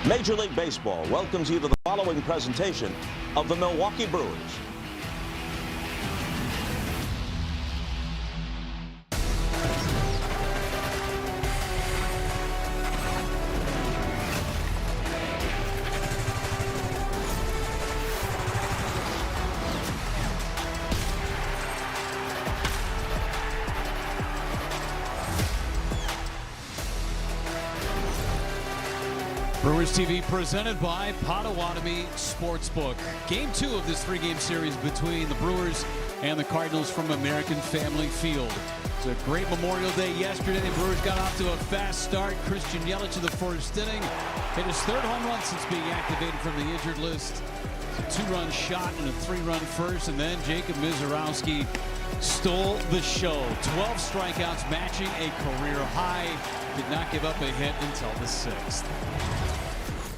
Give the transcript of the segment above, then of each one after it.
Major League Baseball welcomes you to the following presentation of the Milwaukee Brewers. Brewers TV presented by Potawatomi Sportsbook. Game 2 of this three-game series between the Brewers and the Cardinals from American Family Field. It's a great Memorial Day yesterday. The Brewers got off to a fast start. Christian Yelich in the first inning hit his third home run since being activated from the injured list. It's a 2-run shot and a 3-run first, and then Jacob Misiorowski stole the show. 12 strikeouts, matching a career high. Did not give up a hit until the 6th.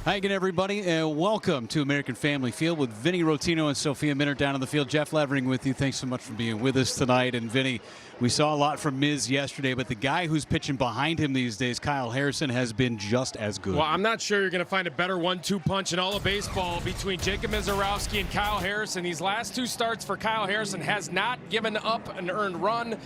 Hi again, everybody, and welcome to American Family Field with Vinny Rotino and Sophia Minter down on the field. Jeff Levering with you. Thanks so much for being with us tonight. And Vinny, we saw a lot from Miz yesterday, but the guy who's pitching behind him these days, Kyle Harrison, has been just as good. Well, I'm not sure you're going to find a better 1-2 punch in all of baseball between Jacob Misiorowski and Kyle Harrison. These last two starts for Kyle Harrison has not given up an earned run.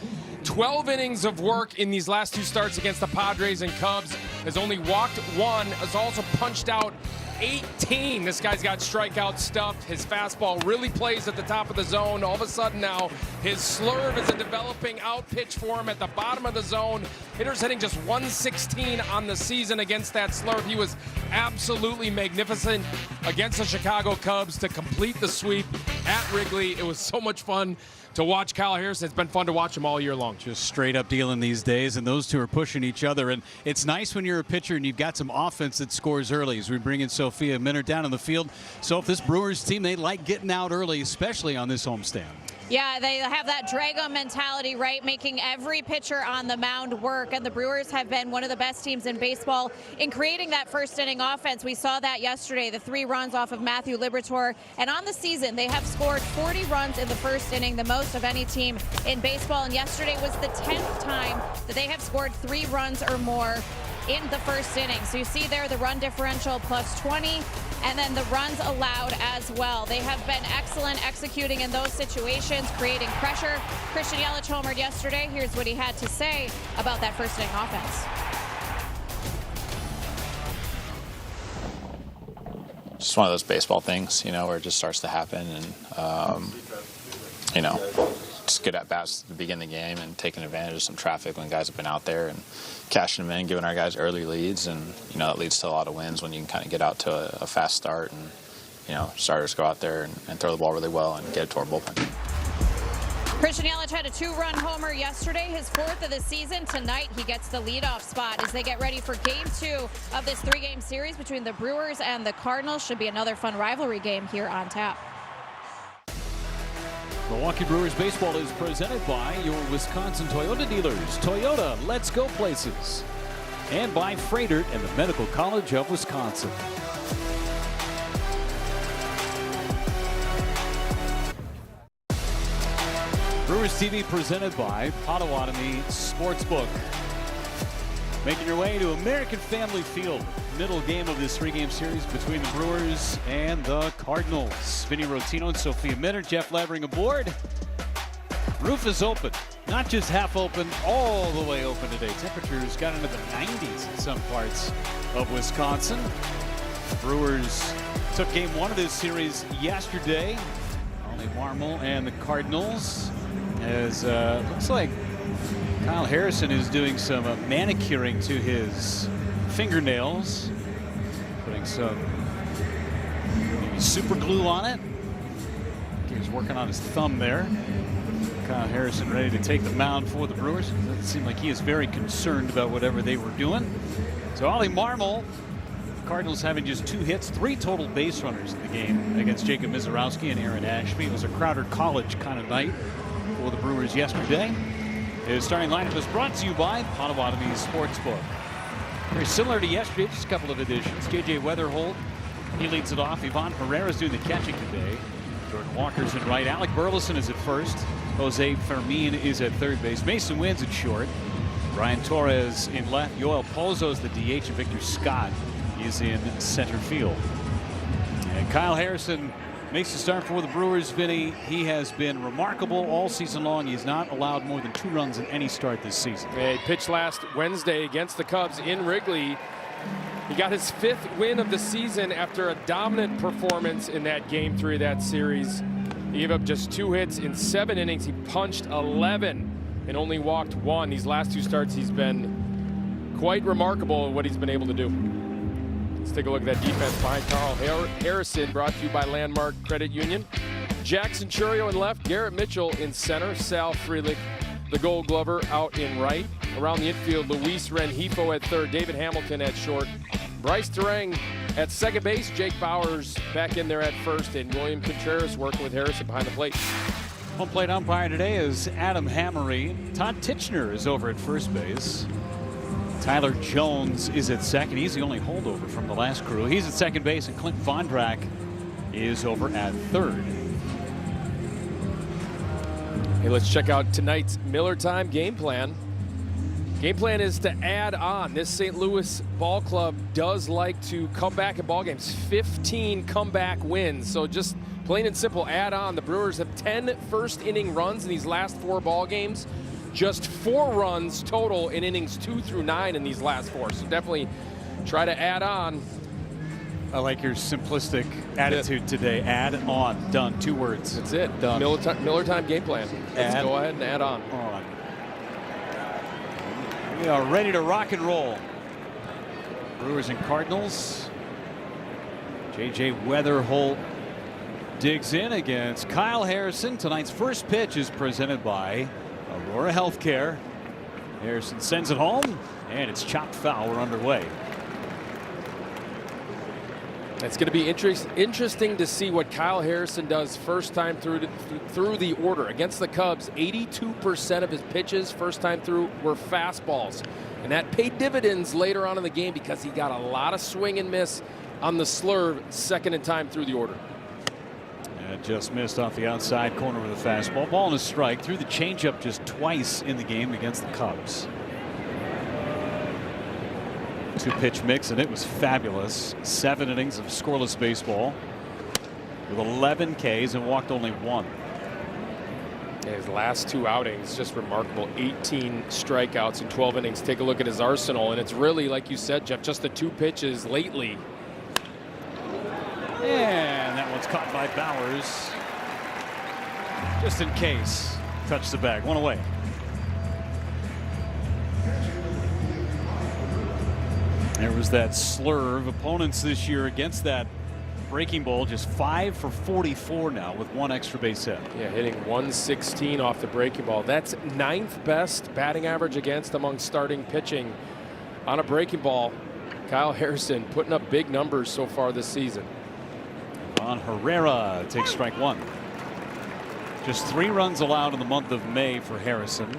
12 innings of work in these last two starts against the Padres and Cubs. Has only walked one. Has also punched out 18. This guy's got strikeout stuff. His fastball really plays at the top of the zone. All of a sudden now, his slurve is a developing out pitch for him at the bottom of the zone. Hitters hitting just 116 on the season against that slurve. He was absolutely magnificent against the Chicago Cubs to complete the sweep at Wrigley. It was so much fun to watch Kyle Harrison. It's been fun to watch him all year long. Just straight up dealing these days, and those two are pushing each other. And it's nice when you're a pitcher and you've got some offense that scores early, as we bring in Sophia Minter down on the field. So if this Brewers team, they like getting out early, especially on this homestand. Yeah, they have that drag-on mentality, right, making every pitcher on the mound work. And the Brewers have been one of the best teams in baseball in creating that first-inning offense. We saw that yesterday, the 3 runs off of Matthew Liberatore. And on the season, they have scored 40 runs in the first inning, the most of any team in baseball. And yesterday was the 10th time that they have scored 3 runs or more in the first inning. So you see there the run differential plus 20, and then the runs allowed as well. They have been excellent executing in those situations, creating pressure. Christian Yelich homered yesterday. Here's what he had to say about that first inning offense. Just one of those baseball things, where it just starts to happen, and just good at bats to begin the game and taking advantage of some traffic when guys have been out there and cashing them in, giving our guys early leads, and that leads to a lot of wins when you can kind of get out to a fast start, and starters go out there and throw the ball really well and get it to our bullpen. Christian Yelich had a 2-run homer yesterday, his 4th of the season. Tonight he gets the leadoff spot as they get ready for Game 2 of this 3-game series between the Brewers and the Cardinals. Should be another fun rivalry game here on tap. Milwaukee Brewers baseball is presented by your Wisconsin Toyota dealers. Toyota, let's go places. And by Freighter and the Medical College of Wisconsin. Brewers TV presented by Potawatomi Sportsbook. Making your way to American Family Field. Middle game of this 3-game series between the Brewers and the Cardinals. Vinny Rotino and Sophia Minter. Jeff Levering aboard. Roof is open. Not just half open, all the way open today. Temperatures got into the 90s in some parts of Wisconsin. The Brewers took game 1 of this series yesterday. Only Marmol and the Cardinals. As looks like Kyle Harrison is doing some manicuring to his fingernails, putting some maybe super glue on it. He was working on his thumb there. Kyle Harrison ready to take the mound for the Brewers. It doesn't seem like he is very concerned about whatever they were doing. So Ollie Marmol, the Cardinals having just 2 hits, 3 total base runners in the game against Jacob Misiorowski and Aaron Ashby. It was a Crowder College kind of night for the Brewers yesterday. His starting lineup is brought to you by Potawatomi Sportsbook. Very similar to yesterday, just a couple of additions. J.J. Weatherholt, he leads it off. Ivan Pereira's doing the catching today. Jordan Walker's in right. Alec Burleson is at first. Jose Fermin is at third base. Mason Wynn's at short. Brian Torres in left. Yoel Pozo is the DH, and Victor Scott is in center field. And Kyle Harrison makes the start for the Brewers. Vinny, he has been remarkable all season long. He's not allowed more than 2 runs in any start this season. He pitched last Wednesday against the Cubs in Wrigley. He got his 5th win of the season after a dominant performance in that Game 3 of that series. He gave up just 2 hits in 7 innings. He punched 11 and only walked 1. These last 2 starts, he's been quite remarkable at what he's been able to do. Let's take a look at that defense behind Carl Harrison, brought to you by Landmark Credit Union. Jackson Churio in left, Garrett Mitchell in center, Sal Frelick, the Gold Glover, out in right. Around the infield, Luis Rengifo at third, David Hamilton at short, Bryce Terang at second base, Jake Bowers back in there at first, and William Contreras working with Harrison behind the plate. Home plate umpire today is Adam Hammery. Todd Titchener is over at first base. Tyler Jones is at second. He's the only holdover from the last crew. He's at second base, and Clint Vondrack is over at third. Hey, let's check out tonight's Miller Time game plan. Game plan is to add on. This St. Louis ball club does like to come back in ball games. 15 comeback wins. So just plain and simple, add on. The Brewers have 10 first inning runs in these last 4 ball games. Just 4 runs total in innings 2 through 9 in these last 4. So definitely try to add on. I like your simplistic attitude today. Add on. Done. 2 words. That's it. Done. Miller Time game plan. Let's go ahead and add on. We are ready to rock and roll. Brewers and Cardinals. J.J. Weatherholt digs in against Kyle Harrison. Tonight's first pitch is presented by Aurora Healthcare. Harrison sends it home, and it's chopped foul. We're underway. It's going to be interesting to see what Kyle Harrison does first time through the order. Against the Cubs, 82% of his pitches first time through were fastballs. And that paid dividends later on in the game because he got a lot of swing and miss on the slurve second in time through the order. And just missed off the outside corner with a fastball. Ball and a strike. Threw the changeup just twice in the game against the Cubs. 2-pitch mix, and it was fabulous. 7 innings of scoreless baseball with 11 Ks and walked only 1. Yeah, his last 2 outings, just remarkable. 18 strikeouts in 12 innings. Take a look at his arsenal, and it's really, like you said, Jeff, just the 2 pitches lately. And that one's caught by Bowers. Just in case. Touched the bag. 1 away. There was that slurve. Opponents this year against that breaking ball just 5 for 44 now with 1 extra base hit. Yeah, hitting 116 off the breaking ball. That's 9th best batting average against among starting pitching on a breaking ball. Kyle Harrison putting up big numbers so far this season. On Herrera takes strike 1. Just 3 runs allowed in the month of May for Harrison.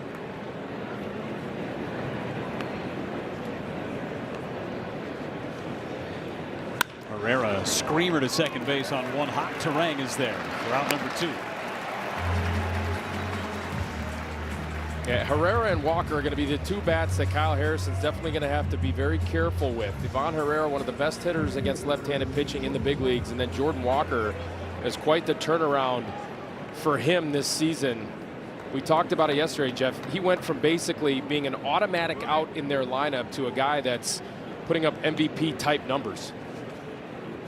Herrera screamer to second base on 1 hot. Terang is there for out number 2. Yeah, Herrera and Walker are going to be the 2 bats that Kyle Harrison's definitely going to have to be very careful with. Ivan Herrera, one of the best hitters against left-handed pitching in the big leagues, and then Jordan Walker is quite the turnaround for him this season. We talked about it yesterday, Jeff. He went from basically being an automatic out in their lineup to a guy that's putting up MVP type numbers.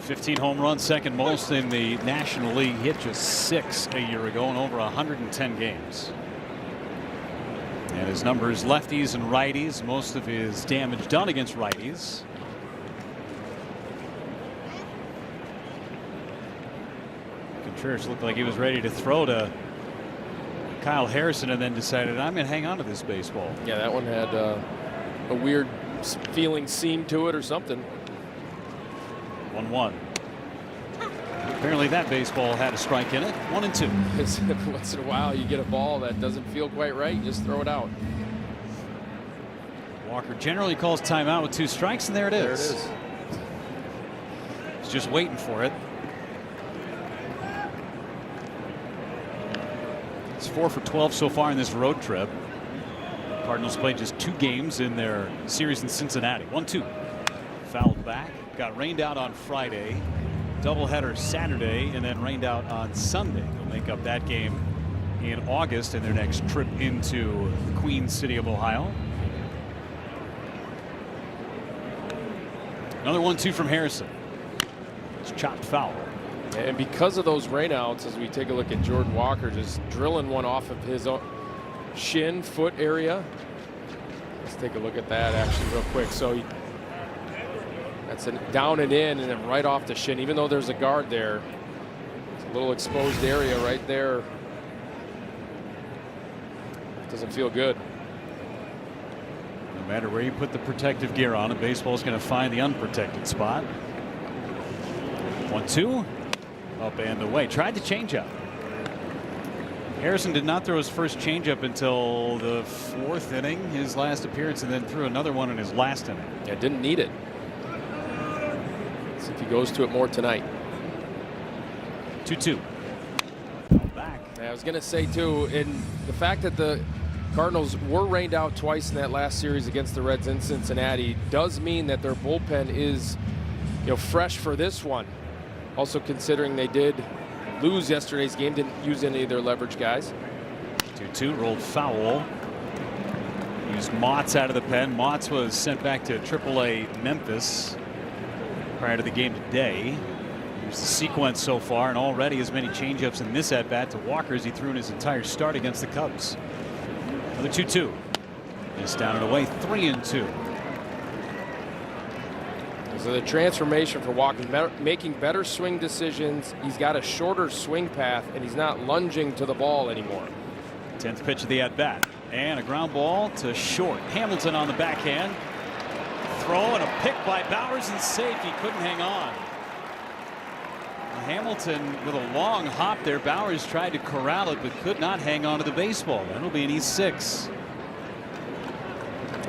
15 home runs, second most in the National League. Hit just 6 a year ago in over 110 games. And his numbers, lefties and righties, most of his damage done against righties. Contreras looked like he was ready to throw to Kyle Harrison and then decided, I'm going to hang on to this baseball. Yeah, that one had a weird feeling seam to it or something. 1-1. Apparently that baseball had a strike in it. 1-2. Once in a while you get a ball that doesn't feel quite right, you just throw it out. Walker generally calls timeout with 2 strikes, and there it is. There it is. He's just waiting for it. It's 4 for 12 so far in this road trip. Cardinals played just 2 games in their series in Cincinnati. 1-2. Fouled back. Got rained out on Friday, doubleheader Saturday, and then rained out on Sunday. They'll make up that game in August in their next trip into the Queen City of Ohio. Another 1-2 from Harrison. It's chopped foul. And because of those rainouts, as we take a look at Jordan Walker just drilling one off of his own shin, foot area. Let's take a look at that actually real quick. So that's a down and in, and then right off the shin, even though there's a guard there. It's a little exposed area right there. Doesn't feel good. No matter where you put the protective gear on, a baseball is going to find the unprotected spot. 1-2. Up and away. Tried to change up. Harrison did not throw his first changeup until the 4th inning, his last appearance, and then threw another one in his last inning. Yeah, didn't need it. Let's see if he goes to it more tonight. 2-2. Back. I was going to say, too, in the fact that the Cardinals were rained out twice in that last series against the Reds in Cincinnati does mean that their bullpen is, fresh for this one. Also considering they did lose yesterday's game, didn't use any of their leverage guys. 2-2, rolled foul. Used Motts out of the pen. Motts was sent back to AAA Memphis prior to the game today. Here's the sequence so far, and already as many changeups in this at bat to Walker as he threw in his entire start against the Cubs. Another 2-2. Just down and away, 3-2. So the transformation for Walker, making better swing decisions. He's got a shorter swing path, and he's not lunging to the ball anymore. 10th pitch of the at bat, and a ground ball to short. Hamilton on the backhand. Throw and a pick by Bowers, and safe. He couldn't hang on. Hamilton with a long hop there. Bowers tried to corral it, but could not hang on to the baseball. That'll be an E6.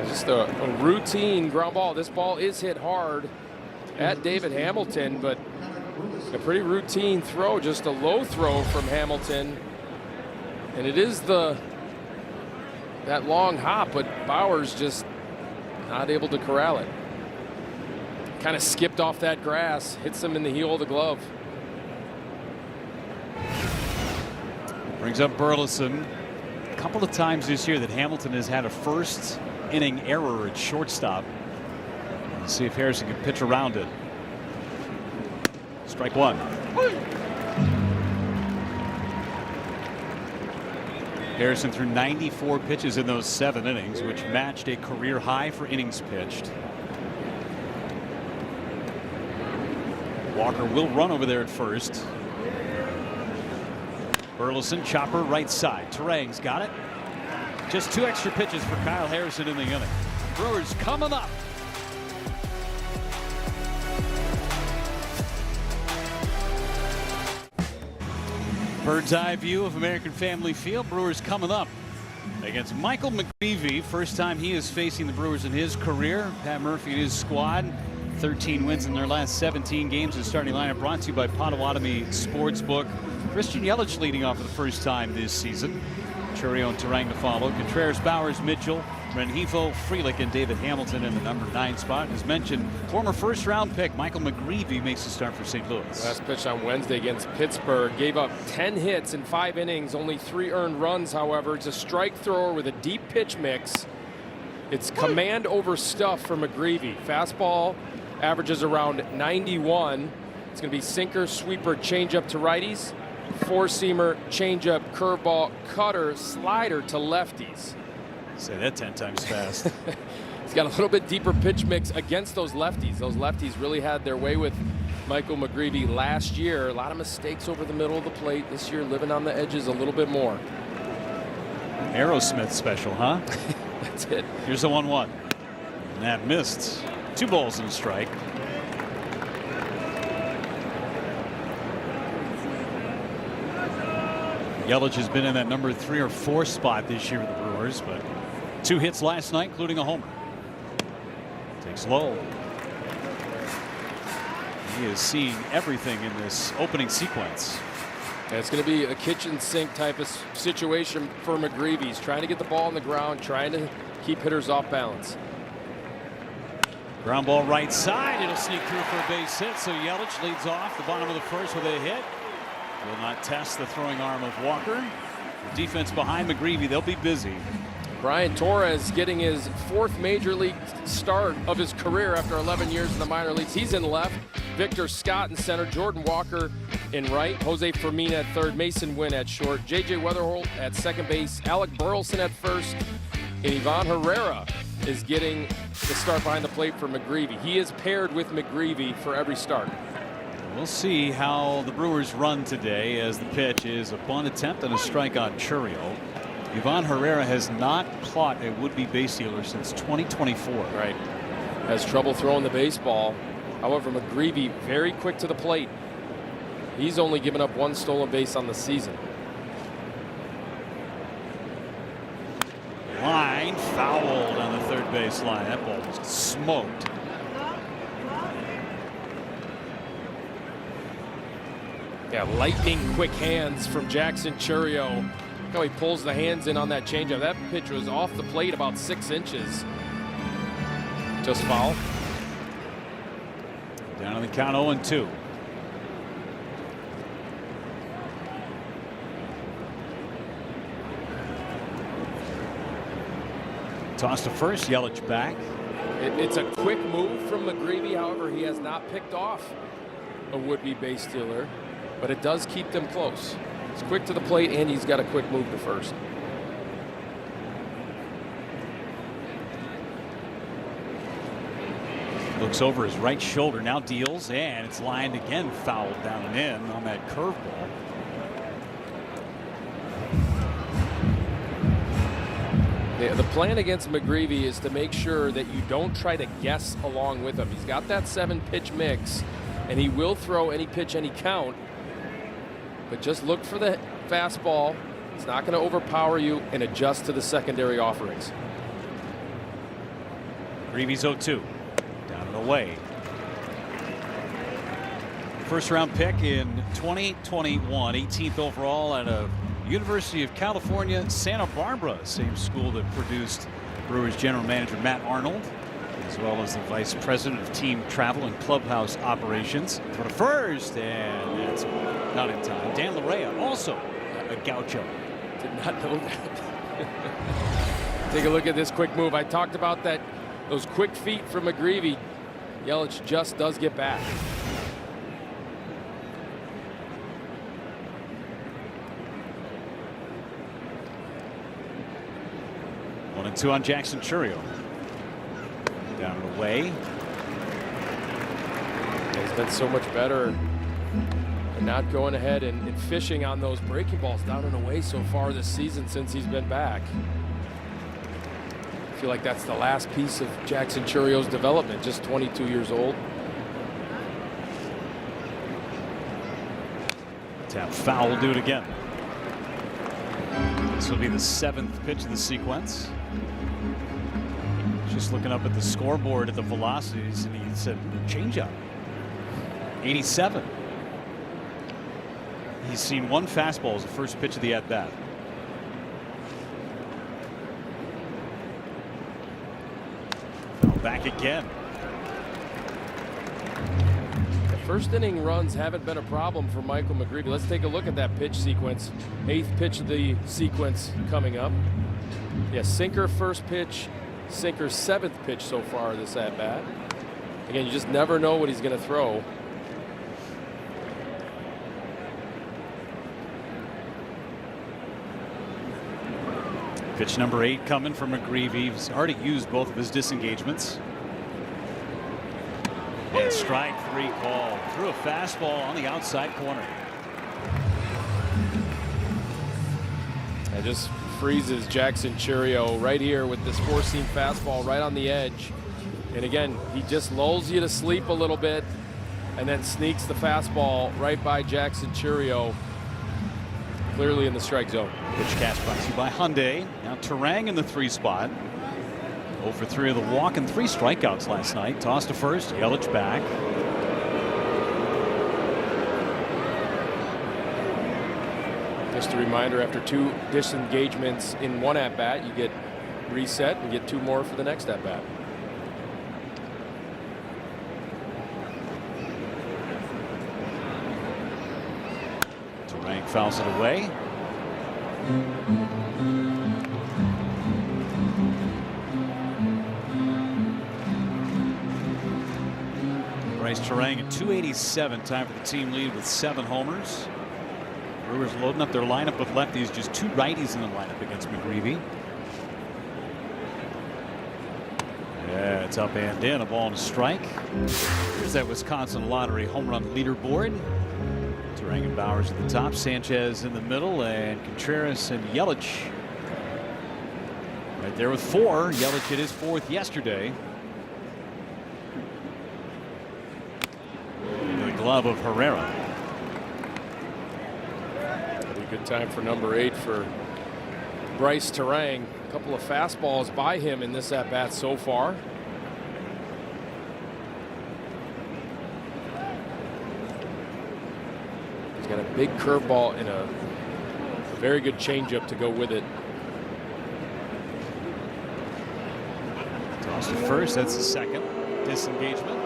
Just a routine ground ball. This ball is hit hard at David Hamilton, but a pretty routine throw, just a low throw from Hamilton. And it is that long hop, but Bowers just not able to corral it. Kind of skipped off that grass, hits him in the heel of the glove. Brings up Burleson. A couple of times this year that Hamilton has had a first inning error at shortstop. Let's see if Harrison can pitch around it. Strike one. Harrison threw 94 pitches in those 7 innings, which matched a career high for innings pitched. Walker will run over there at first. Burleson, chopper right side. Terang's got it. Just 2 extra pitches for Kyle Harrison in the inning. Brewers coming up. Bird's eye view of American Family Field. Brewers coming up against Michael McGreevy. First time he is facing the Brewers in his career. Pat Murphy and his squad. 13 wins in their last 17 games. The starting lineup brought to you by Potawatomi Sportsbook. Christian Yelich leading off for the first time this season. Churio and Terang to follow. Contreras, Bowers, Mitchell, Rengifo, Frelick, and David Hamilton in the number 9 spot. As mentioned, former first-round pick Michael McGreevy makes the start for St. Louis. Last pitch on Wednesday against Pittsburgh. Gave up 10 hits in 5 innings. Only 3 earned runs, however. It's a strike thrower with a deep pitch mix. It's command over stuff for McGreevy. Fastball averages around 91. It's going to be sinker, sweeper, changeup to righties. 4-seamer, changeup, curveball, cutter, slider to lefties. Say that 10 times fast. He's got a little bit deeper pitch mix against those lefties. Those lefties really had their way with Michael McGreevy last year. A lot of mistakes over the middle of the plate. This year, living on the edges a little bit more. Aerosmith special, huh? That's it. Here's the 1-1. And that missed. 2 balls and a strike. Yelich has been in that number 3 or 4 spot this year with the Brewers, but 2 hits last night, including a homer. Takes low. He is seeing everything in this opening sequence. Yeah, it's going to be a kitchen sink type of situation for McGreevy. He's trying to get the ball on the ground, trying to keep hitters off balance. Ground ball right side. It'll sneak through for a base hit. So Yelich leads off the bottom of the first with a hit. Will not test the throwing arm of Walker. The defense behind McGreevy, they'll be busy. Brian Torres getting his 4th major league start of his career after 11 years in the minor leagues. He's in left. Victor Scott in center. Jordan Walker in right. Jose Fermin at third. Mason Wynn at short. J.J. Weatherholt at second base. Alec Burleson at first. And Ivan Herrera is getting the start behind the plate for McGreevy. He is paired with McGreevy for every start. We'll see how the Brewers run today, as the pitch is a bunt attempt and a strike on Churio. Ivan Herrera has not caught a would-be base stealer since 2024. Right. Has trouble throwing the baseball. However, McGreevy very quick to the plate. He's only given up 1 stolen base on the season. Line fouled on the third base line. That ball was smoked. Yeah, lightning quick hands from Jackson Churio. Look how he pulls the hands in on that changeup. That pitch was off the plate about 6 inches. Just foul. Down on the count 0-2. Toss to first, Yelich back. It's a quick move from McGreevy. However, he has not picked off a would-be base stealer, but it does keep them close. He's quick to the plate, and he's got a quick move to first. Looks over his right shoulder, now deals, and it's lined again, fouled down and in on that curveball. The plan against McGreevy is to make sure that you don't try to guess along with him. He's got that 7-pitch mix, and he will throw any pitch, any count. But just look for the fastball. It's not going to overpower you, and adjust to the secondary offerings. McGreevy's 0-2. Down and away. First round pick in 2021, 18th overall out of University of California, Santa Barbara, same school that produced Brewers general manager Matt Arnold, as well as the vice president of team travel and clubhouse operations. For the first, and that's not in time. Dan Larrea, also a gaucho. Did not know that. Take a look at this quick move. I talked about that, those quick feet from McGreevy. Yelich just does get back. One and two on Jackson Churio. Down and away. He's been so much better and not going ahead and fishing on those breaking balls down and away so far this season since he's been back. I feel like that's the last piece of Jackson Churio's development, just 22 years old. Tap foul, will do it again. This will be the 7th pitch of the sequence. Just looking up at the scoreboard at the velocities, and he said changeup. 87. He's seen one fastball as the first pitch of the at-bat. Back again. The first inning runs haven't been a problem for Michael McGreevy. Let's take a look at that pitch sequence. 8th pitch of the sequence coming up. Yeah, sinker first pitch, sinker 7th pitch so far this at-bat. Again, you just never know what he's going to throw. Pitch number 8 coming from McGreevy. He's already used both of his disengagements. And strike 3 call. Threw a fastball on the outside corner. That just freezes Jackson Churio right here with this 4-seam fastball right on the edge. And again, he just lulls you to sleep a little bit and then sneaks the fastball right by Jackson Churio, clearly in the strike zone. Pitch cast brought to you by Hyundai. Now Terang in the 3 spot. 0 for 3 of the walk and 3 strikeouts last night. Toss to first. Yelich back. Just a reminder, after 2 disengagements in one at-bat, you get reset and get 2 more for the next at-bat. Rank fouls it away. Bryce Terang at 287, time for the team lead with 7 homers. Brewers loading up their lineup of lefties, just 2 righties in the lineup against McGreevy. Yeah, it's up and in, a ball and a strike. Here's that Wisconsin Lottery home run leaderboard. Terang and Bowers at the top, Sanchez in the middle, and Contreras and Yelich right there with 4. Yelich hit his 4th yesterday. The glove of Herrera. Pretty good time for number 8 for Bryce Terang. A couple of fastballs by him in this at bat so far. He's got a big curveball and a very good changeup to go with it. Toss to first. That's the second disengagement.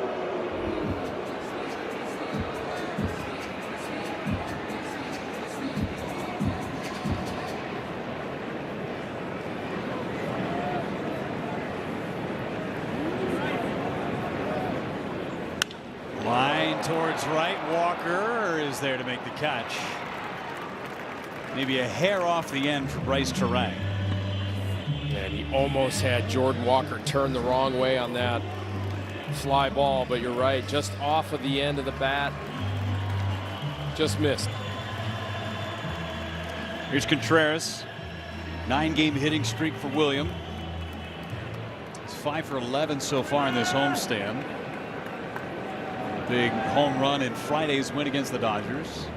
Line towards right. Walker is there to make the catch. Maybe a hair off the end for Bryce Terang. And he almost had Jordan Walker turn the wrong way on that fly ball, but you're right, just off of the end of the bat. Just missed. Here's Contreras. 9-game hitting streak for William. It's 5 for 11 so far in this homestand. Big home run in Friday's win against the Dodgers.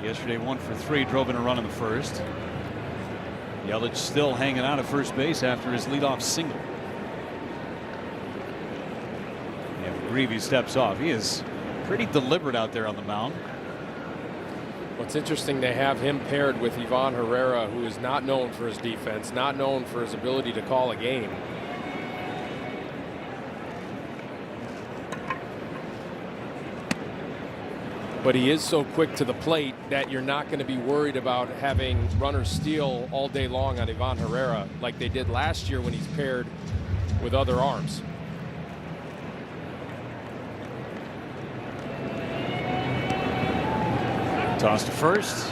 Yesterday 1 for 3, drove in a run in the first. Yelich still hanging out at first base after his leadoff single. And McGreevy steps off. He is pretty deliberate out there on the mound. What's interesting, they have him paired with Ivan Herrera, who is not known for his defense, not known for his ability to call a game. But he is so quick to the plate that you're not going to be worried about having runners steal all day long on Ivan Herrera like they did last year when he's paired with other arms. Toss to first.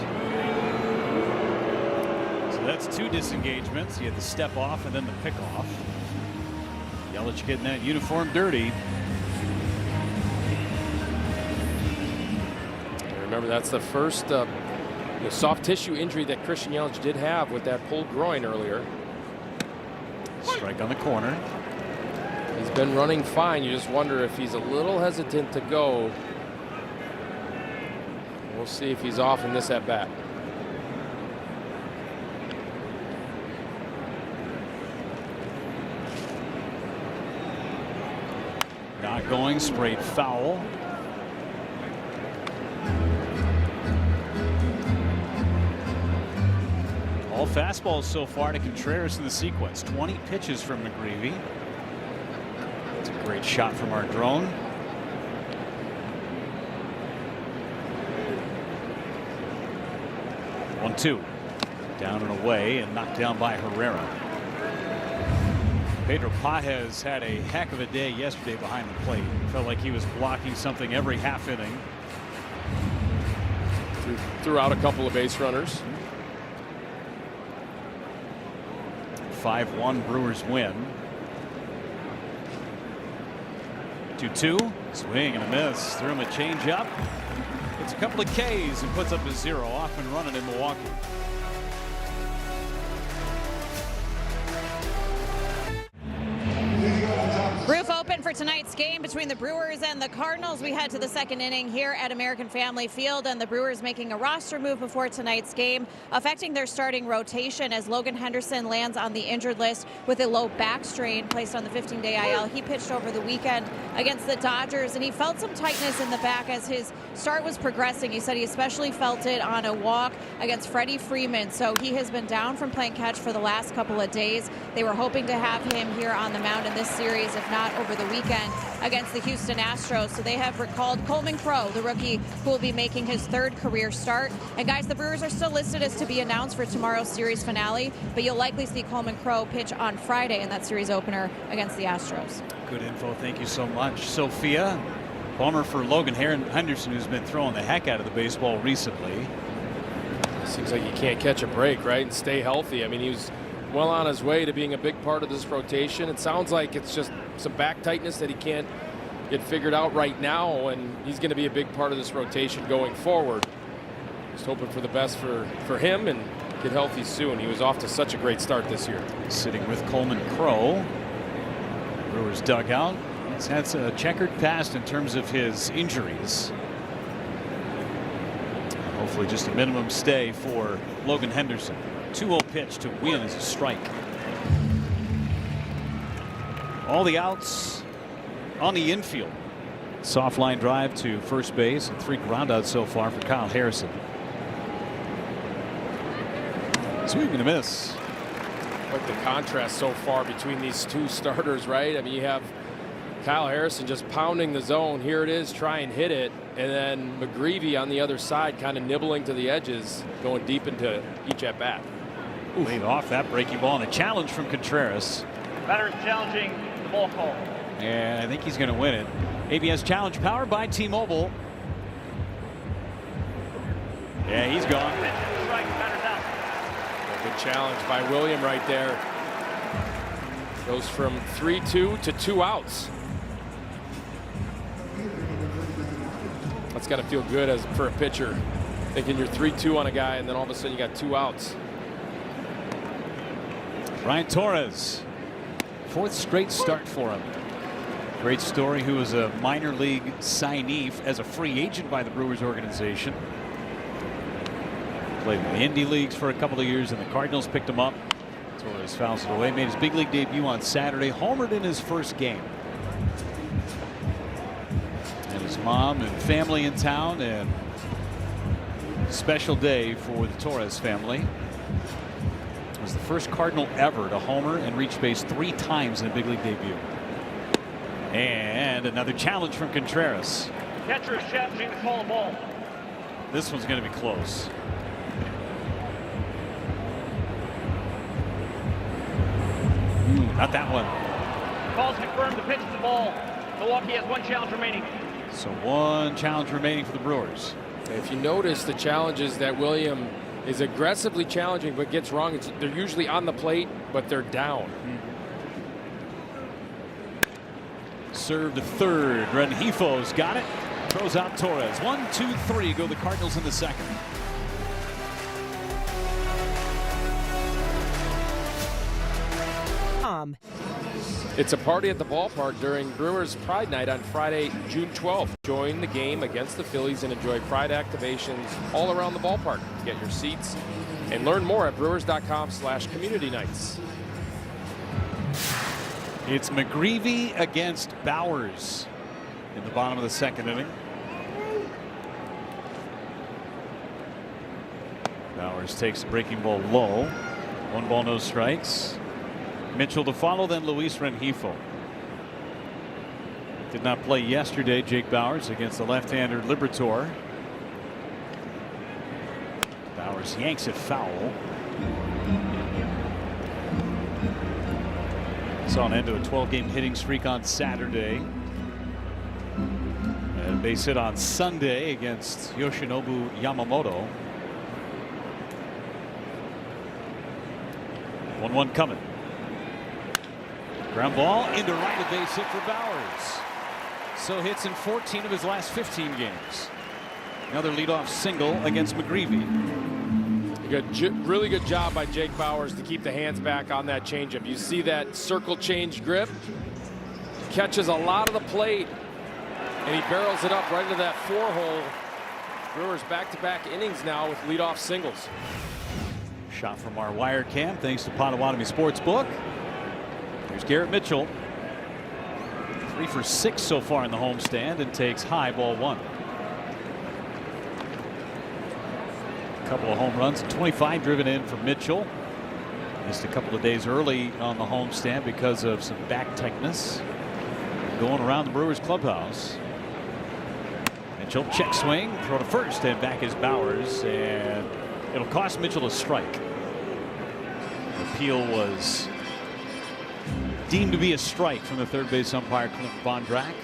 So that's 2 disengagements. He had the step off and then the pick off. Yelich getting that uniform dirty. Remember, that's the first soft tissue injury that Christian Yelich did have with that pulled groin earlier. Strike on the corner. He's been running fine. You just wonder if he's a little hesitant to go. We'll see if he's off in this at bat. Not going, sprayed foul. All fastballs so far to Contreras in the sequence. 20 pitches from McGreevy. It's a great shot from our drone. One, 2. Down and away and knocked down by Herrera. Pedro Pajes had a heck of a day yesterday behind the plate. Felt like he was blocking something every half inning. Threw out a couple of base runners. 5-1 Brewers win. 2-2. Swing and a miss. Threw him a changeup. Gets a couple of Ks and puts up a 0. Off and running in Milwaukee. Roof open for tonight's game between the Brewers and the Cardinals. We head to the second inning here at American Family Field, and the Brewers making a roster move before tonight's game, affecting their starting rotation as Logan Henderson lands on the injured list with a low back strain, placed on the 15-day IL. He pitched over the weekend against the Dodgers, and he felt some tightness in the back as his start was progressing. He said he especially felt it on a walk against Freddie Freeman, so he has been down from playing catch for the last couple of days. They were hoping to have him here on the mound in this series, if not over over the weekend against the Houston Astros. So they have recalled Coleman Crow, the rookie who will be making his 3rd career start. And guys, the Brewers are still listed as to be announced for tomorrow's series finale, but you'll likely see Coleman Crow pitch on Friday in that series opener against the Astros. Good info. Thank you so much, Sophia. Bummer for Logan Henderson, who's been throwing the heck out of the baseball recently. Seems like he can't catch a break, right, and stay healthy. I mean, he was well on his way to being a big part of this rotation. It sounds like it's just some back tightness that he can't get figured out right now, and he's going to be a big part of this rotation going forward. Just hoping for the best for him and get healthy soon. He was off to such a great start this year. Sitting with Coleman Crow, Brewers dugout. He's had a checkered past in terms of his injuries. Hopefully just a minimum stay for Logan Henderson. 2-0 pitch to win is a strike. All the outs on the infield. Soft line drive to first base and 3 groundouts so far for Kyle Harrison. Swing and a miss. Like the contrast so far between these 2 starters, right? I mean, you have Kyle Harrison just pounding the zone. Here it is, try and hit it. And then McGreevy on the other side kind of nibbling to the edges, going deep into each at bat. Laid off that breaking ball and a challenge from Contreras. Batter is challenging the ball call. And I think he's going to win it. ABS challenge powered by T-Mobile. Yeah, he's gone. Strike, batter's out. Good challenge by William right there. Goes from 3-2 to 2 outs. That's got to feel good for a pitcher, thinking you're 3-2 on a guy and then all of a sudden you got 2 outs. Ryan Torres, 4th straight start for him. Great story. Who was a minor league signee as a free agent by the Brewers organization. Played in the Indy leagues for a couple of years and the Cardinals picked him up. Torres fouls it away. Made his big league debut on Saturday. Homered in his first game. And his mom and family in town, and special day for the Torres family. Was the first Cardinal ever to homer and reach base 3 times in a big league debut. And another challenge from Contreras. Catcher is challenging the call of ball. This one's going to be close. Not that one. Call's confirmed. The pitch is the ball. Milwaukee has 1 challenge remaining. So 1 challenge remaining for the Brewers. If you notice the challenges that William is aggressively challenging but gets wrong, they're usually on the plate, but they're down. Serve to third. Rengifo's got it. Throws out Torres. 1, 2, 3 go the Cardinals in the second. It's a party at the ballpark during Brewers Pride Night on Friday, June 12th. Join the game against the Phillies and enjoy Pride activations all around the ballpark. Get your seats and learn more at brewers.com/community nights. It's McGreevy against Bowers in the bottom of the second inning. Bowers takes the breaking ball low. 1 ball, no strikes. Mitchell to follow, then Luis Rengifo. Did not play yesterday, Jake Bowers, against the left-hander Liberatore. Bowers yanks it foul. Saw an end to a 12-game hitting streak on Saturday. And a base hit on Sunday against Yoshinobu Yamamoto. 1-1 coming. Ground ball into right, a base hit for Bowers. So hits in 14 of his last 15 games. Another leadoff single against McGreevy. Really good job by Jake Bowers to keep the hands back on that changeup. You see that circle change grip, catches a lot of the plate, and he barrels it up right into that 4-hole. Brewers back-to-back innings now with leadoff singles. Shot from our wire cam, thanks to Potawatomi Sportsbook. Here's Garrett Mitchell. 3 for 6 so far in the homestand and takes high, ball 1. A couple of home runs, 25 driven in for Mitchell. Missed a couple of days early on the homestand because of some back tightness. going around the Brewers clubhouse. Mitchell check swing, throw to first, and back is Bowers, and it'll cost Mitchell a strike. The appeal was deemed to be a strike from the third base umpire Clint Bondrak.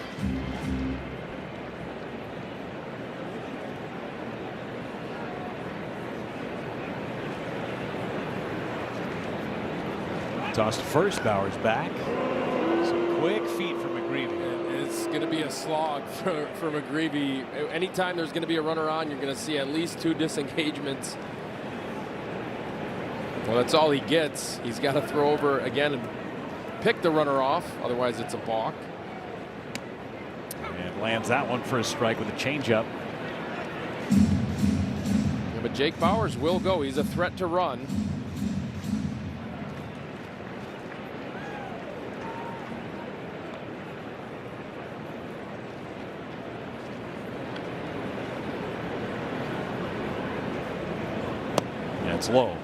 Toss to first, Bowers back. Some quick feet from McGreevy. It's going to be a slog for McGreevy. Anytime there's going to be a runner on, you're going to see at least 2 disengagements. Well, that's all he gets. He's got to throw over again and pick the runner off. Otherwise, it's a balk. And lands that one for a strike with a changeup. Yeah, but Jake Bowers will go. He's a threat to run. It's low.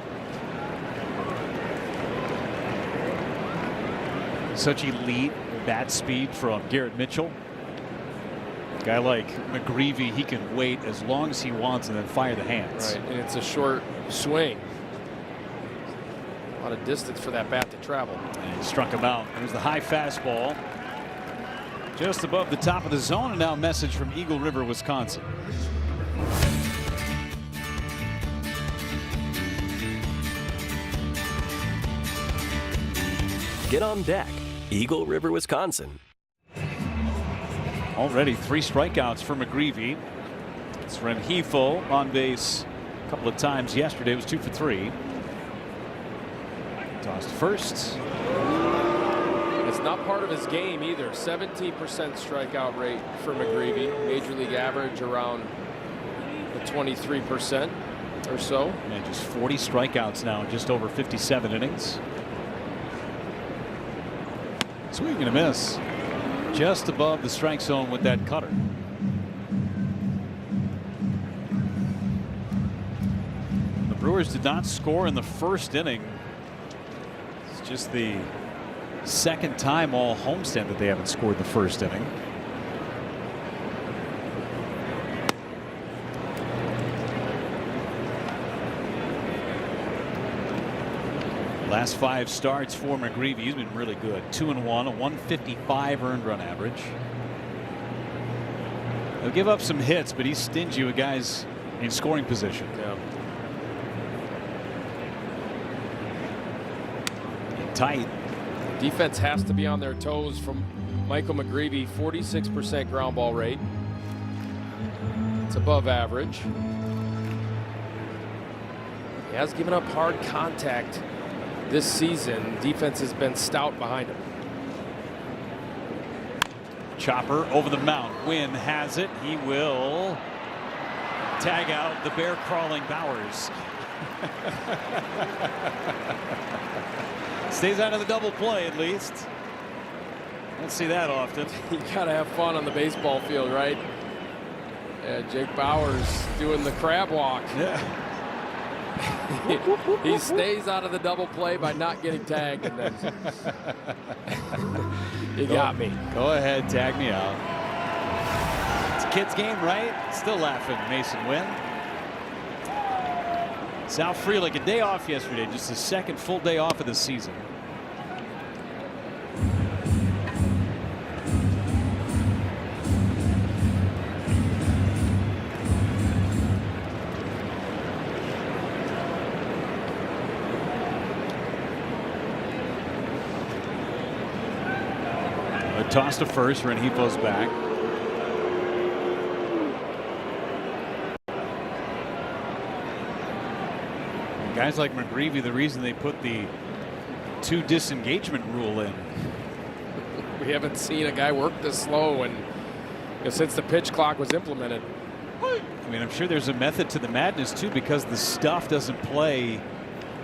Such elite bat speed from Garrett Mitchell. A guy like McGreevy, he can wait as long as he wants and then fire the hands. Right, and it's a short swing. A lot of distance for that bat to travel. And he struck him out. There's the high fastball. Just above the top of the zone, and now a message from Eagle River, Wisconsin. Get on deck. Eagle River, Wisconsin. Already 3 strikeouts for McGreevy. It's Rengifo on base a couple of times yesterday. It was 2 for 3. Tossed first. It's not part of his game either. 17% strikeout rate for McGreevy. Major league average around the 23% or so. And just 40 strikeouts now in just over 57 innings. Swing and a miss. Just above the strike zone with that cutter. The Brewers did not score in the first inning. It's just the second time all homestand that they haven't scored the first inning. Last 5 starts for McGreevy. He's been really good. 2-1, a 155 earned run average. He'll give up some hits, but he's stingy with guys in scoring position. Yeah. Tight. Defense has to be on their toes from Michael McGreevy. 46% ground ball rate. It's above average. He has given up hard contact this season. Defense has been stout behind him. Chopper over the mound. Wynn has it. He will tag out the bear crawling Bowers. Stays out of the double play at least. Don't see that often. You gotta have fun on the baseball field, right? Yeah, Jake Bowers doing the crab walk. Yeah. He stays out of the double play by not getting tagged. And then you got me. Go ahead, tag me out. It's a kid's game, right? Still laughing, Mason Wynn. Sal Frelick, a day off yesterday, just his second full day off of the season. Toss to first, Rengifo's back. And guys like McGreevy, the reason they put the 2 disengagement rule in. We haven't seen a guy work this slow and since the pitch clock was implemented. I mean, I'm sure there's a method to the madness too, because the stuff doesn't play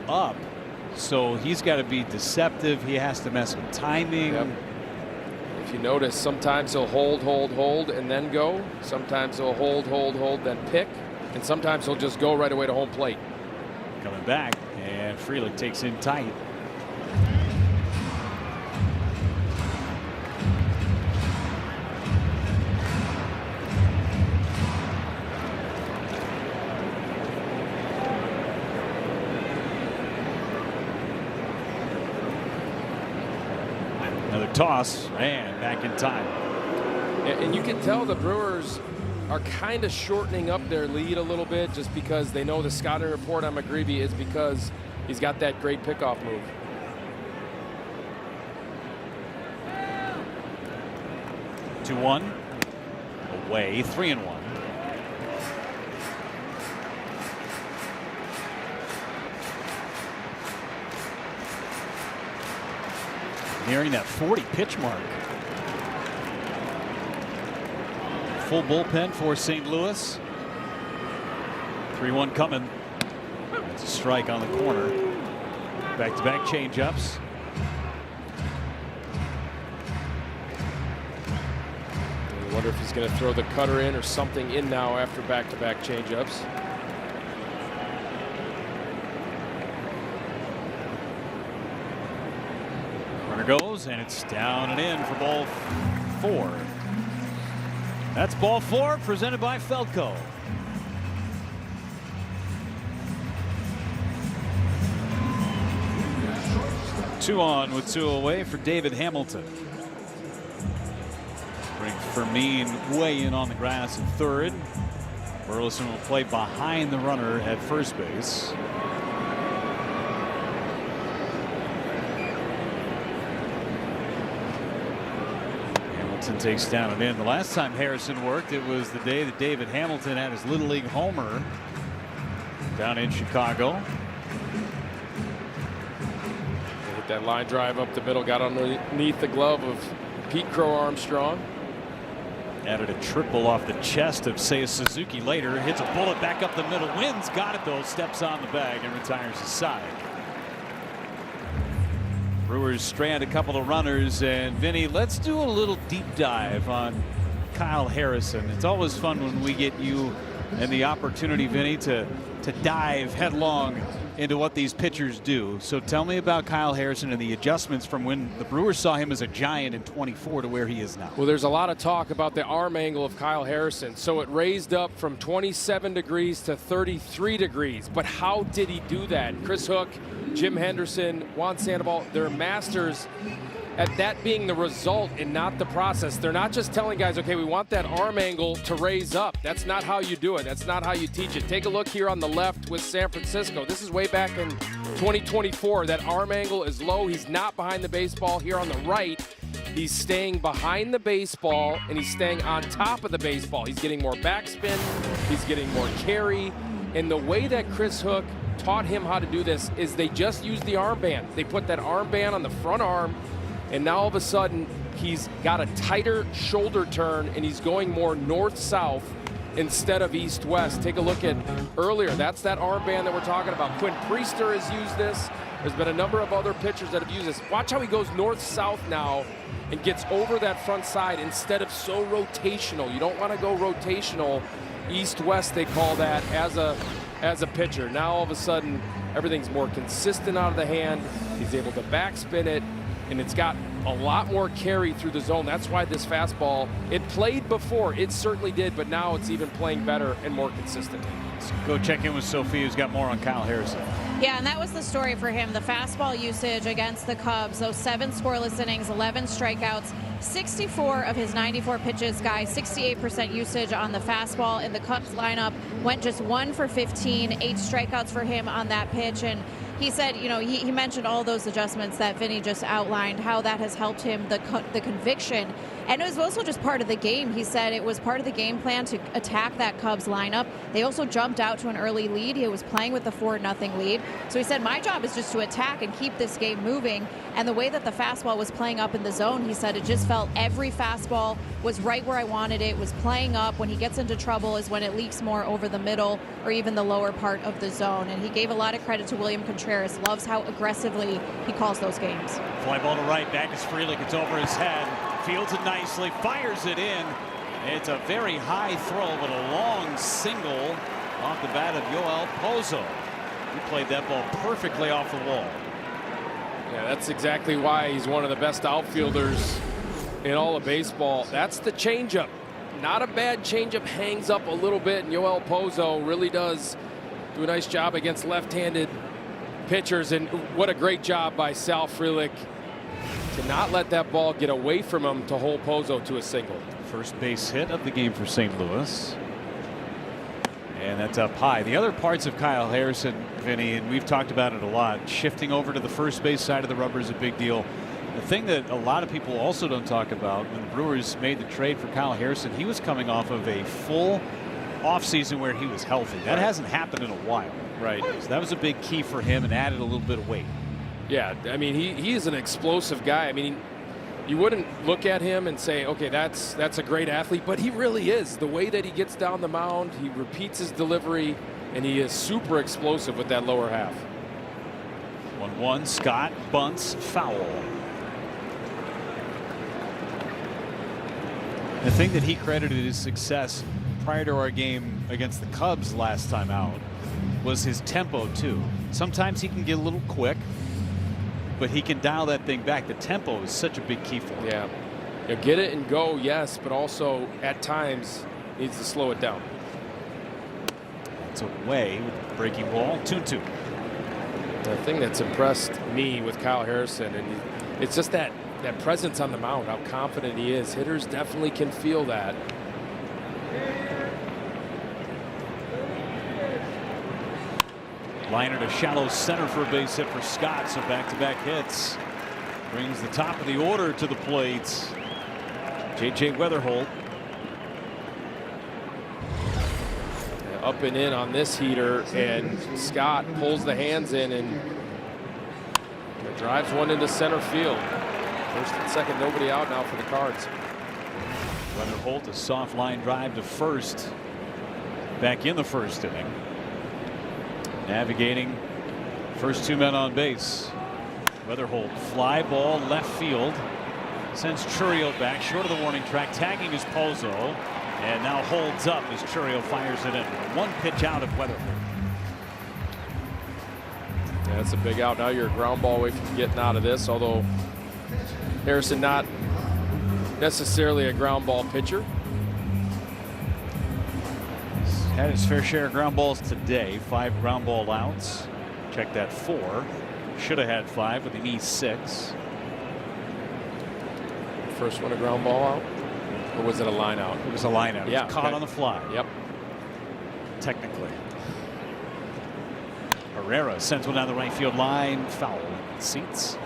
up. So he's got to be deceptive. He has to mess with timing. Yep. If you notice, sometimes he'll hold, and then go. Sometimes he'll hold, then pick. And sometimes he'll just go right away to home plate. Coming back, and Frelick takes in tight. Good toss and back in time. And you can tell the Brewers are kind of shortening up their lead a little bit just because they know the scouting report on McGreevy is because he's got that great pickoff move. Two one away, 3-1. Nearing that 40 pitch mark. Full bullpen for St. Louis. 3-1 coming. That's a strike on the corner. Back-to-back change-ups. I wonder if he's going to throw the cutter in or something in now after back-to-back change-ups. Runner goes, and it's down and in for ball 4. That's ball 4, presented by Felco. Two on with 2 away for David Hamilton. Bring Fermin way in on the grass in third. Burleson will play behind the runner at first base. Hamilton takes down and in. The last time Harrison worked, it was the day that David Hamilton had his Little League homer down in Chicago. Hit that line drive up the middle, got underneath the glove of Pete Crow Armstrong. Added a triple off the chest of Seiya Suzuki later. Hits a bullet back up the middle. Wins, got it though. Steps on the bag and retires his side. Brewers strand a couple of runners, and Vinny, let's do a little deep dive on Kyle Harrison. It's always fun when we get you and the opportunity, Vinny, to dive headlong into what these pitchers do. So tell me about Kyle Harrison and the adjustments from when the Brewers saw him as a giant in 24 to where he is now. Well, there's a lot of talk about the arm angle of Kyle Harrison. So it raised up from 27 degrees to 33 degrees. But how did he do that? Chris Hook, Jim Henderson, Juan Sandoval, they're masters at that being the result and not the process. They're not just telling guys, okay, we want that arm angle to raise up. That's not how you do it. That's not how you teach it. Take a look here on the left with San Francisco. This is way back in 2024. That arm angle is low. He's not behind the baseball. Here on the right, he's staying behind the baseball and he's staying on top of the baseball. He's getting more backspin. He's getting more carry. And the way that Chris Hook taught him how to do this is they just use the armband. They put that armband on the front arm, and now all of a sudden he's got a tighter shoulder turn and he's going more north-south instead of east-west. Take a look at earlier. That's that armband that we're talking about. Quinn Priester has used this. There's been a number of other pitchers that have used this. Watch how he goes north-south now and gets over that front side instead of so rotational. You don't want to go rotational. East-west, they call that as a pitcher. Now all of a sudden everything's more consistent out of the hand. He's able to backspin it, and it's got a lot more carry through the zone. That's why this fastball, it played before, it certainly did, but now it's even playing better and more consistently. So go check in with Sophie, who's got more on Kyle Harrison. Yeah, and that was the story for him. The fastball usage against the Cubs, those 7 scoreless innings, 11 strikeouts, 64 of his 94 pitches, guys, 68% usage on the fastball. And the Cubs lineup went just 1 for 15, 8 strikeouts for him on that pitch. And he said, you know, he mentioned all those adjustments that Vinny just outlined, how that has helped him, the conviction. And it was also just part of the game. He said it was part of the game plan to attack that Cubs lineup. They also jumped out to an early lead. He was playing with the 4-0 lead. So he said, my job is just to attack and keep this game moving. And the way that the fastball was playing up in the zone, he said it just felt every fastball was right where I wanted it, was playing up. When he gets into trouble is when it leaks more over the middle or even the lower part of the zone. And he gave a lot of credit to William Contreras. Loves how aggressively he calls those games. Fly ball to right, back is Frelick. It's over his head. Fields it nicely, fires it in. It's a very high throw, but a long single off the bat of Yoel Pozo. He played that ball perfectly off the wall. Yeah, that's exactly why he's one of the best outfielders in all of baseball. That's the changeup. Not a bad changeup, hangs up a little bit, and Yoel Pozo really does do a nice job against left-handed pitchers. And what a great job by Sal Frelick to not let that ball get away from him to hold Pozo to a single. First base hit of the game for St. Louis. And that's up high. The other parts of Kyle Harrison, Vinny, and we've talked about it a lot, shifting over to the first base side of the rubber is a big deal. The thing that a lot of people also don't talk about, when the Brewers made the trade for Kyle Harrison, he was coming off of a full offseason where he was healthy. That hasn't happened in a while. Right. So that was a big key for him and added a little bit of weight. Yeah, I mean, he is an explosive guy. I mean, you wouldn't look at him and say, okay, that's a great athlete, but he really is. The way that he gets down the mound, he repeats his delivery, and he is super explosive with that lower half. 1-1, Scott bunts, foul. The thing that he credited his success prior to our game against the Cubs last time out was his tempo too. Sometimes he can get a little quick, but he can dial that thing back. The tempo is such a big key for him. Yeah. You get it and go, yes, but also at times needs to slow it down. It's away with the breaking ball. 2-2. The thing that's impressed me with Kyle Harrison, and it's just that presence on the mound, how confident he is. Hitters definitely can feel that. Liner to shallow center for a base hit for Scott. So back-to-back hits. Brings the top of the order to the plate. J.J. Weatherholt. Up and in on this heater, and Scott pulls the hands in and drives one into center field. First and second, nobody out now for the Cards. Weatherholt, a soft line drive to first. Back in the first inning. Navigating first two men on base. Weatherholt, fly ball left field. Sends Churiel back short of the warning track. Tagging is Pozo. And now holds up as Churiel fires it in. One pitch out of Weatherholt. Yeah, that's a big out. Now you're a ground ball away from getting out of this, although Harrison not necessarily a ground ball pitcher. He's had his fair share of ground balls today. 5 ground ball outs. Check that 4. Should have had 5, but he needs 6. First one a ground ball out? Or was it a line out? It was a line out. Yeah, it was caught on the fly. Yep. Technically. Herrera sends one down the right field line. Foul. Seats.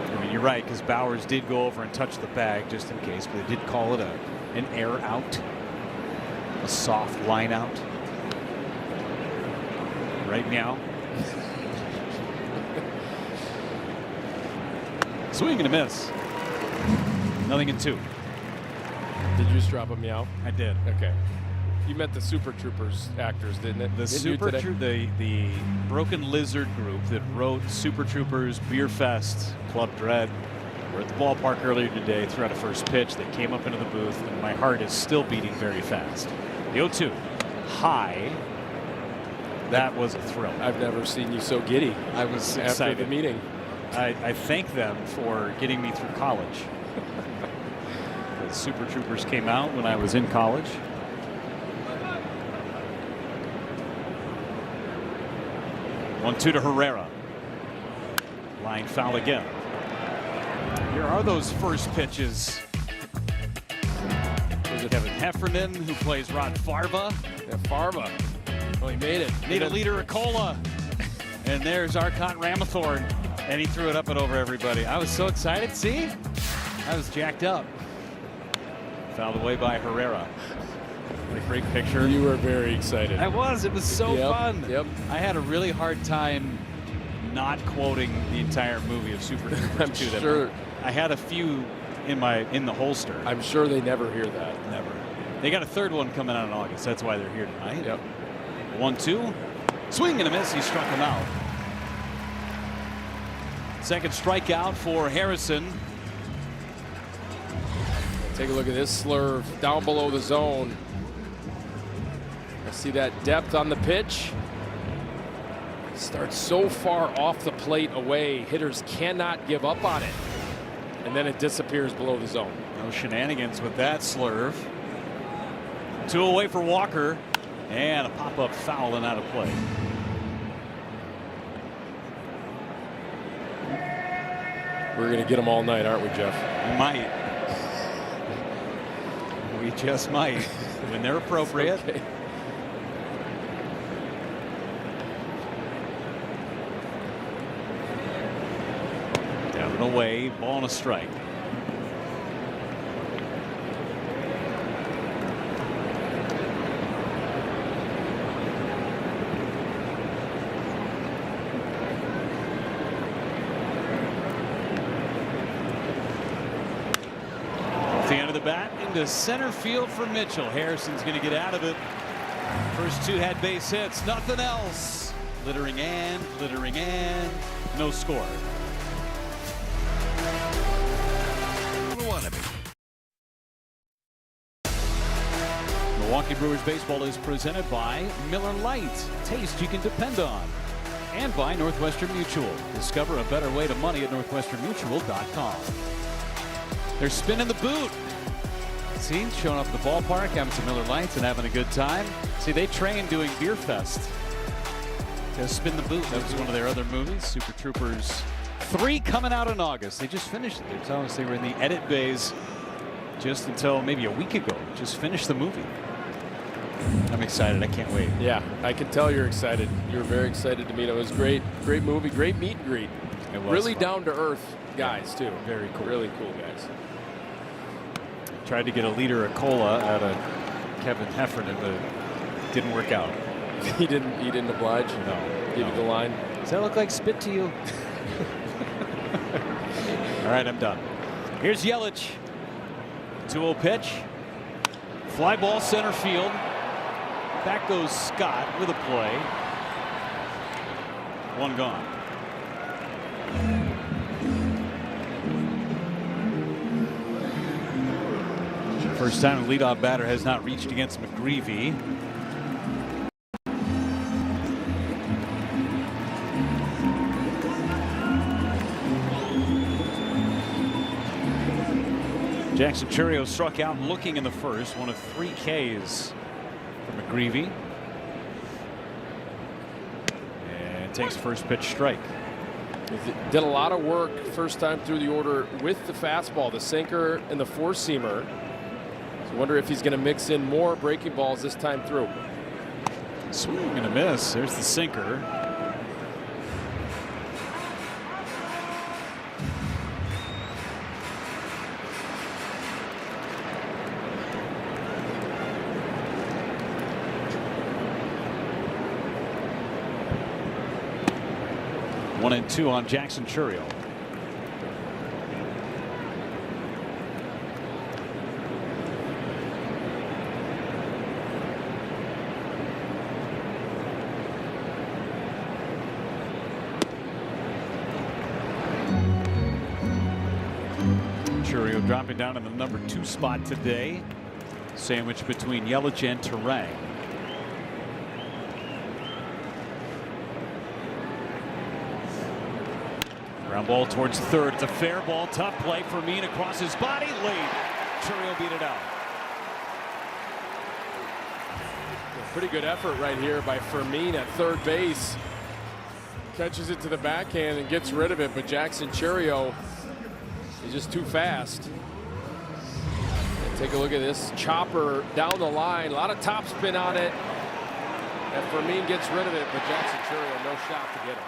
I mean, you're right, because Bowers did go over and touch the bag just in case, but they did call it an air out. A soft line out. Right now. Swing and a miss. Nothing in 2. Did you just drop a meow? I did. Okay. You met the Super Troopers actors, didn't it? The Super the Broken Lizard group that wrote Super Troopers, Beer Fest, Club Dread. We're at the ballpark earlier today, threw out a first pitch. They came up into the booth, and my heart is still beating very fast. The 0-2. High. That was a thrill. I've never seen you so giddy. I was after excited. the meeting. I thank them for getting me through college. The Super Troopers came out when I was in college. One-two to Herrera. Line foul again. Here are those first pitches. Was it Kevin Heffernan who plays Rod Farva? Yeah, Farva. Well, he made it. Need a liter of cola. And there's Arcot Ramathorn. And he threw it up and over everybody. I was so excited. See? I was jacked up. Fouled away by Herrera. What a great picture. You were very excited. I was. It was so fun. Yep. I had a really hard time not quoting the entire movie of Super Troopers. I'm sure. I had a few in the holster. I'm sure they never hear that. Never. They got a third one coming out in August. That's why they're here tonight. Yep. 1-2. Swing and a miss. He struck him out. Second strikeout for Harrison. Take a look at this slurve down below the zone. I see that depth on the pitch. Starts so far off the plate away, hitters cannot give up on it. And then it disappears below the zone. No shenanigans with that slurve. 2 away for Walker. And a pop-up foul and out of play. We're going to get them all night, aren't we, Jeff? We might. We just might when they're appropriate. Okay. Down and away, ball and a strike. Off the end of the bat into center field for Mitchell. Harrison's going to get out of it. First two had base hits, nothing else. Littering and no score. Milwaukee Brewers baseball is presented by Miller Lite, taste you can depend on, and by Northwestern Mutual. Discover a better way to money at northwesternmutual.com. They're spinning the boot. See, showing up at the ballpark, having some Miller Lights and having a good time. See, they train doing Beer Fest. They'll spin the boot. That was one of their other movies. Super Troopers 3 coming out in August. They just finished it. They're telling us they were in the edit bays just until maybe a week ago. Just finished the movie. I'm excited. I can't wait. Yeah, I can tell you're excited. You're very excited to meet him. It was great. Great movie. Great meet and greet. It was really fun. down to earth guys, too. Very cool. Really cool guys. Tried to get a liter of cola out of Kevin Heffernan, but it didn't work out. He didn't oblige? No. Give you the line? Does that look like spit to you? All right, I'm done. Here's Yelich. 2-0 pitch. Fly ball center field. Back goes Scott with a play. One gone. First time the leadoff batter has not reached against McGreevy. Jackson Churio struck out looking in the first, one of 3 Ks for McGreevy. And takes first pitch strike. Did a lot of work first time through the order with the fastball, the sinker and the four-seamer. So I wonder if he's going to mix in more breaking balls this time through. Swing and a miss. There's the sinker. One and two on Jackson Churio. Churio dropping down in the number 2 spot today. Sandwich between Yelich and Turang. Ground ball towards third. It's a fair ball. Tough play. Fermin across his body. Late. Churio beat it out. Pretty good effort right here by Fermin at third base. Catches it to the backhand and gets rid of it, but Jackson Churio is just too fast. And take a look at this chopper down the line. A lot of topspin on it. And Fermin gets rid of it, but Jackson Churio no shot to get him.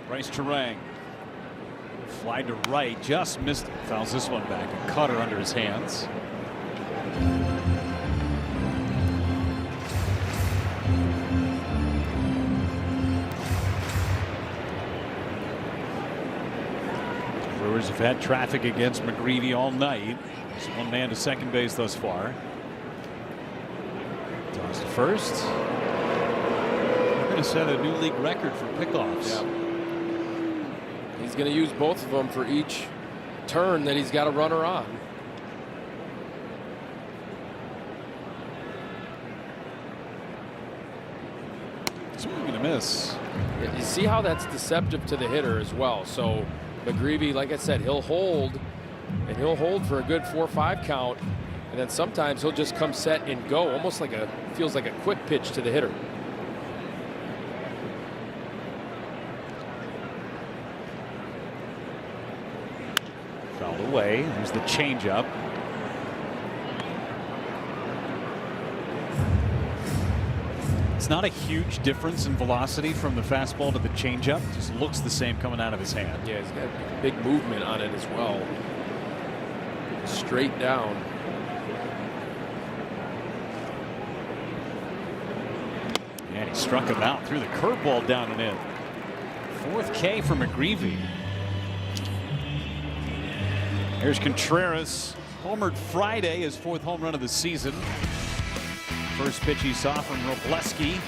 Bryce Turang. Fly to right, just missed it. Fouls this one back. A cutter under his hands. Brewers have had traffic against McGreevy all night. There's one man to second base thus far. Toss to first. We're going to set a new league record for pickoffs. Yeah. He's going to use both of them for each turn that he's got a runner on. Swing and a miss. You see how that's deceptive to the hitter as well. So McGreevy, like I said, he'll hold, and he'll hold for a good 4-5 count. And And then sometimes he'll just come set and go, almost like feels like a quick pitch to the hitter. Fouled away. There's the changeup. It's not a huge difference in velocity from the fastball to the changeup. Just looks the same coming out of his hand. Yeah, he's got big movement on it as well. Straight down. And he struck him out, threw the curveball down and in. 4th K for McGreevy. Here's Contreras. Homered Friday, his 4th home run of the season. First pitch he saw from Robleski.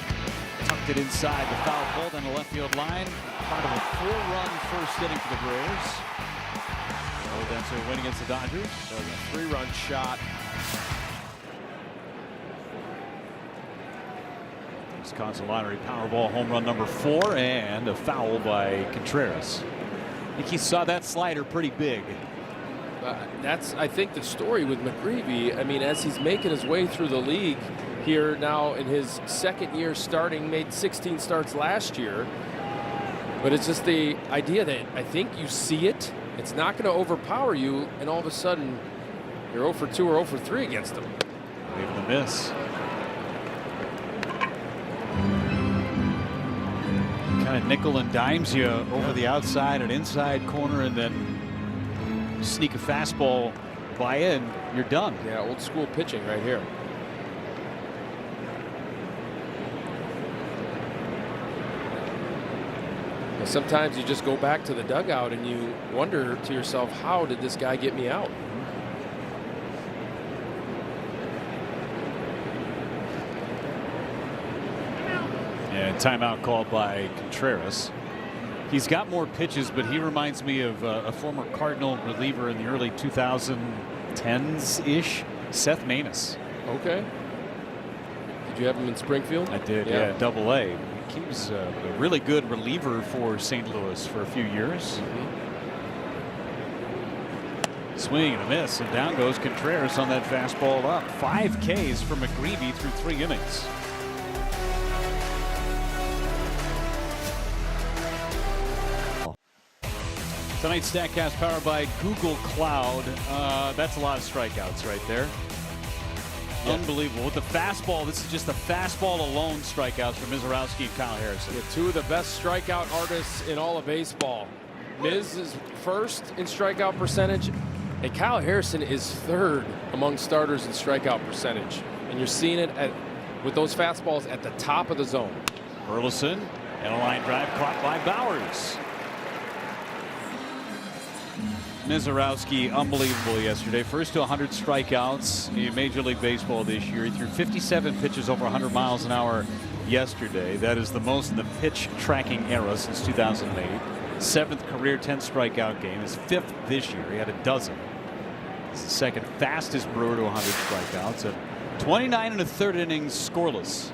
Tucked it inside the foul pole down the left field line. Part of a 4-run first inning for the Brewers. Oh, that's a win against the Dodgers. That was a 3-run shot. Wisconsin Lottery Powerball home run number 4 and a foul by Contreras. I think he saw that slider pretty big. That's, I think, the story with McGreevy. I mean, as he's making his way through the league here now in his 2nd year starting, made 16 starts last year. But it's just the idea that I think you see it. It's not going to overpower you, and all of a sudden you're 0 for 2 or 0 for 3 against him. Able to miss. Kind of nickel and dimes you over the outside and inside corner, and then sneak a fastball by you and you're done. Yeah, old school pitching right here. And sometimes you just go back to the dugout and you wonder to yourself, how did this guy get me out? And timeout called by Contreras. He's got more pitches, but he reminds me of a former Cardinal reliever in the early 2010s-ish, Seth Maness. Okay. Did you have him in Springfield? I did, yeah, Double-A. He was a really good reliever for St. Louis for a few years. Swing and a miss, and down goes Contreras on that fastball up. 5 Ks for McGreevy through 3 innings. Tonight's StatCast powered by Google Cloud. That's a lot of strikeouts right there. Yeah. Unbelievable. With the fastball, this is just the fastball alone strikeouts for Mizorowski and Kyle Harrison. Yeah, 2 of the best strikeout artists in all of baseball. Miz is 1st in strikeout percentage, and Kyle Harrison is 3rd among starters in strikeout percentage. And you're seeing it with those fastballs at the top of the zone. Burleson and a line drive caught by Bowers. Mizorowski, unbelievable yesterday. First to 100 strikeouts in Major League Baseball this year. He threw 57 pitches over 100 miles an hour yesterday. That is the most in the pitch tracking era since 2008. 7th career 10 strikeout game. His 5th this year. He had a dozen. He's the 2nd fastest Brewer to 100 strikeouts. At 29 1/3 innings scoreless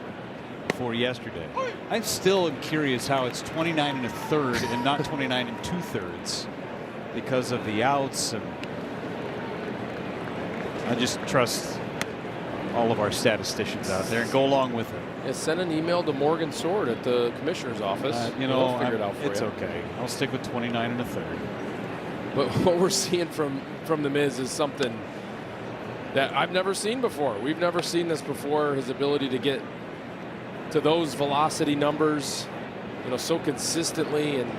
for yesterday. I still am curious how it's 29 1/3 and not 29 2/3. Because of the outs, and I just trust all of our statisticians out there and go along with it. Yeah, send an email to Morgan Sword at the commissioner's office. You know, we'll figure it out for it's you. okay. I'll stick with 29 1/3. But what we're seeing from the Miz is something that I've never seen before. We've never seen this before. His ability to get to those velocity numbers, you know, so consistently, and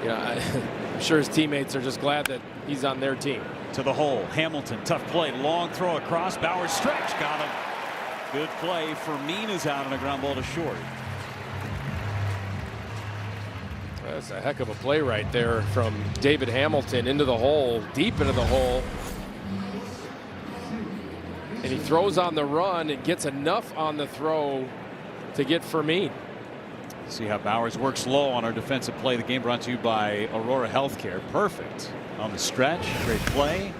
you know, I'm sure his teammates are just glad that he's on their team. To the hole, Hamilton, tough play, long throw across, Bauer stretch, got him. Good play. Fermin is out on a ground ball to short. That's a heck of a play right there from David Hamilton into the hole, deep into the hole. And he throws on the run and gets enough on the throw to get Fermin. See how Bowers works low on our defensive play. The game brought to you by Aurora Healthcare. Perfect on the stretch. Great play.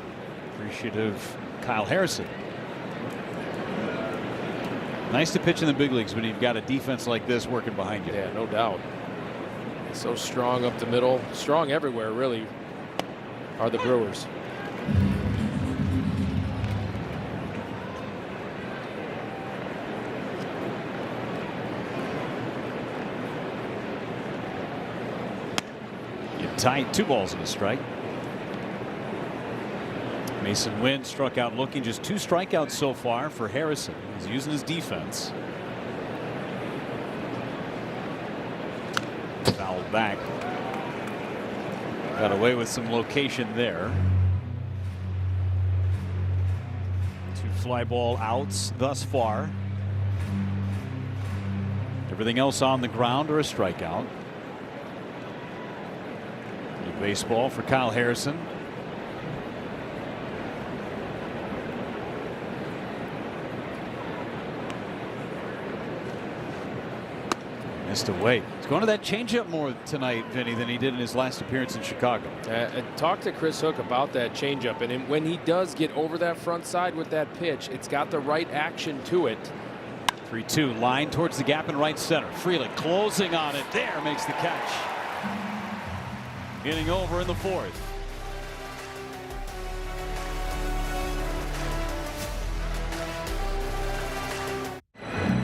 Appreciative Kyle Harrison. Nice to pitch in the big leagues when you've got a defense like this working behind you. Yeah, no doubt. So strong up the middle. Strong everywhere, really, are the Brewers. Tight, 2 balls and a strike. Mason Wynn struck out looking, just 2 strikeouts so far for Harrison. He's using his defense. Fouled back. Got away with some location there. 2 fly ball outs thus far. Everything else on the ground or a strikeout. New baseball for Kyle Harrison. Missed away. He's going to that changeup more tonight, Vinny, than he did in his last appearance in Chicago. I talked to Chris Hook about that changeup, and when he does get over that front side with that pitch, it's got the right action to it. 3-2 line towards the gap in right center. Freeland closing on it. There makes the catch. Getting over in the 4th.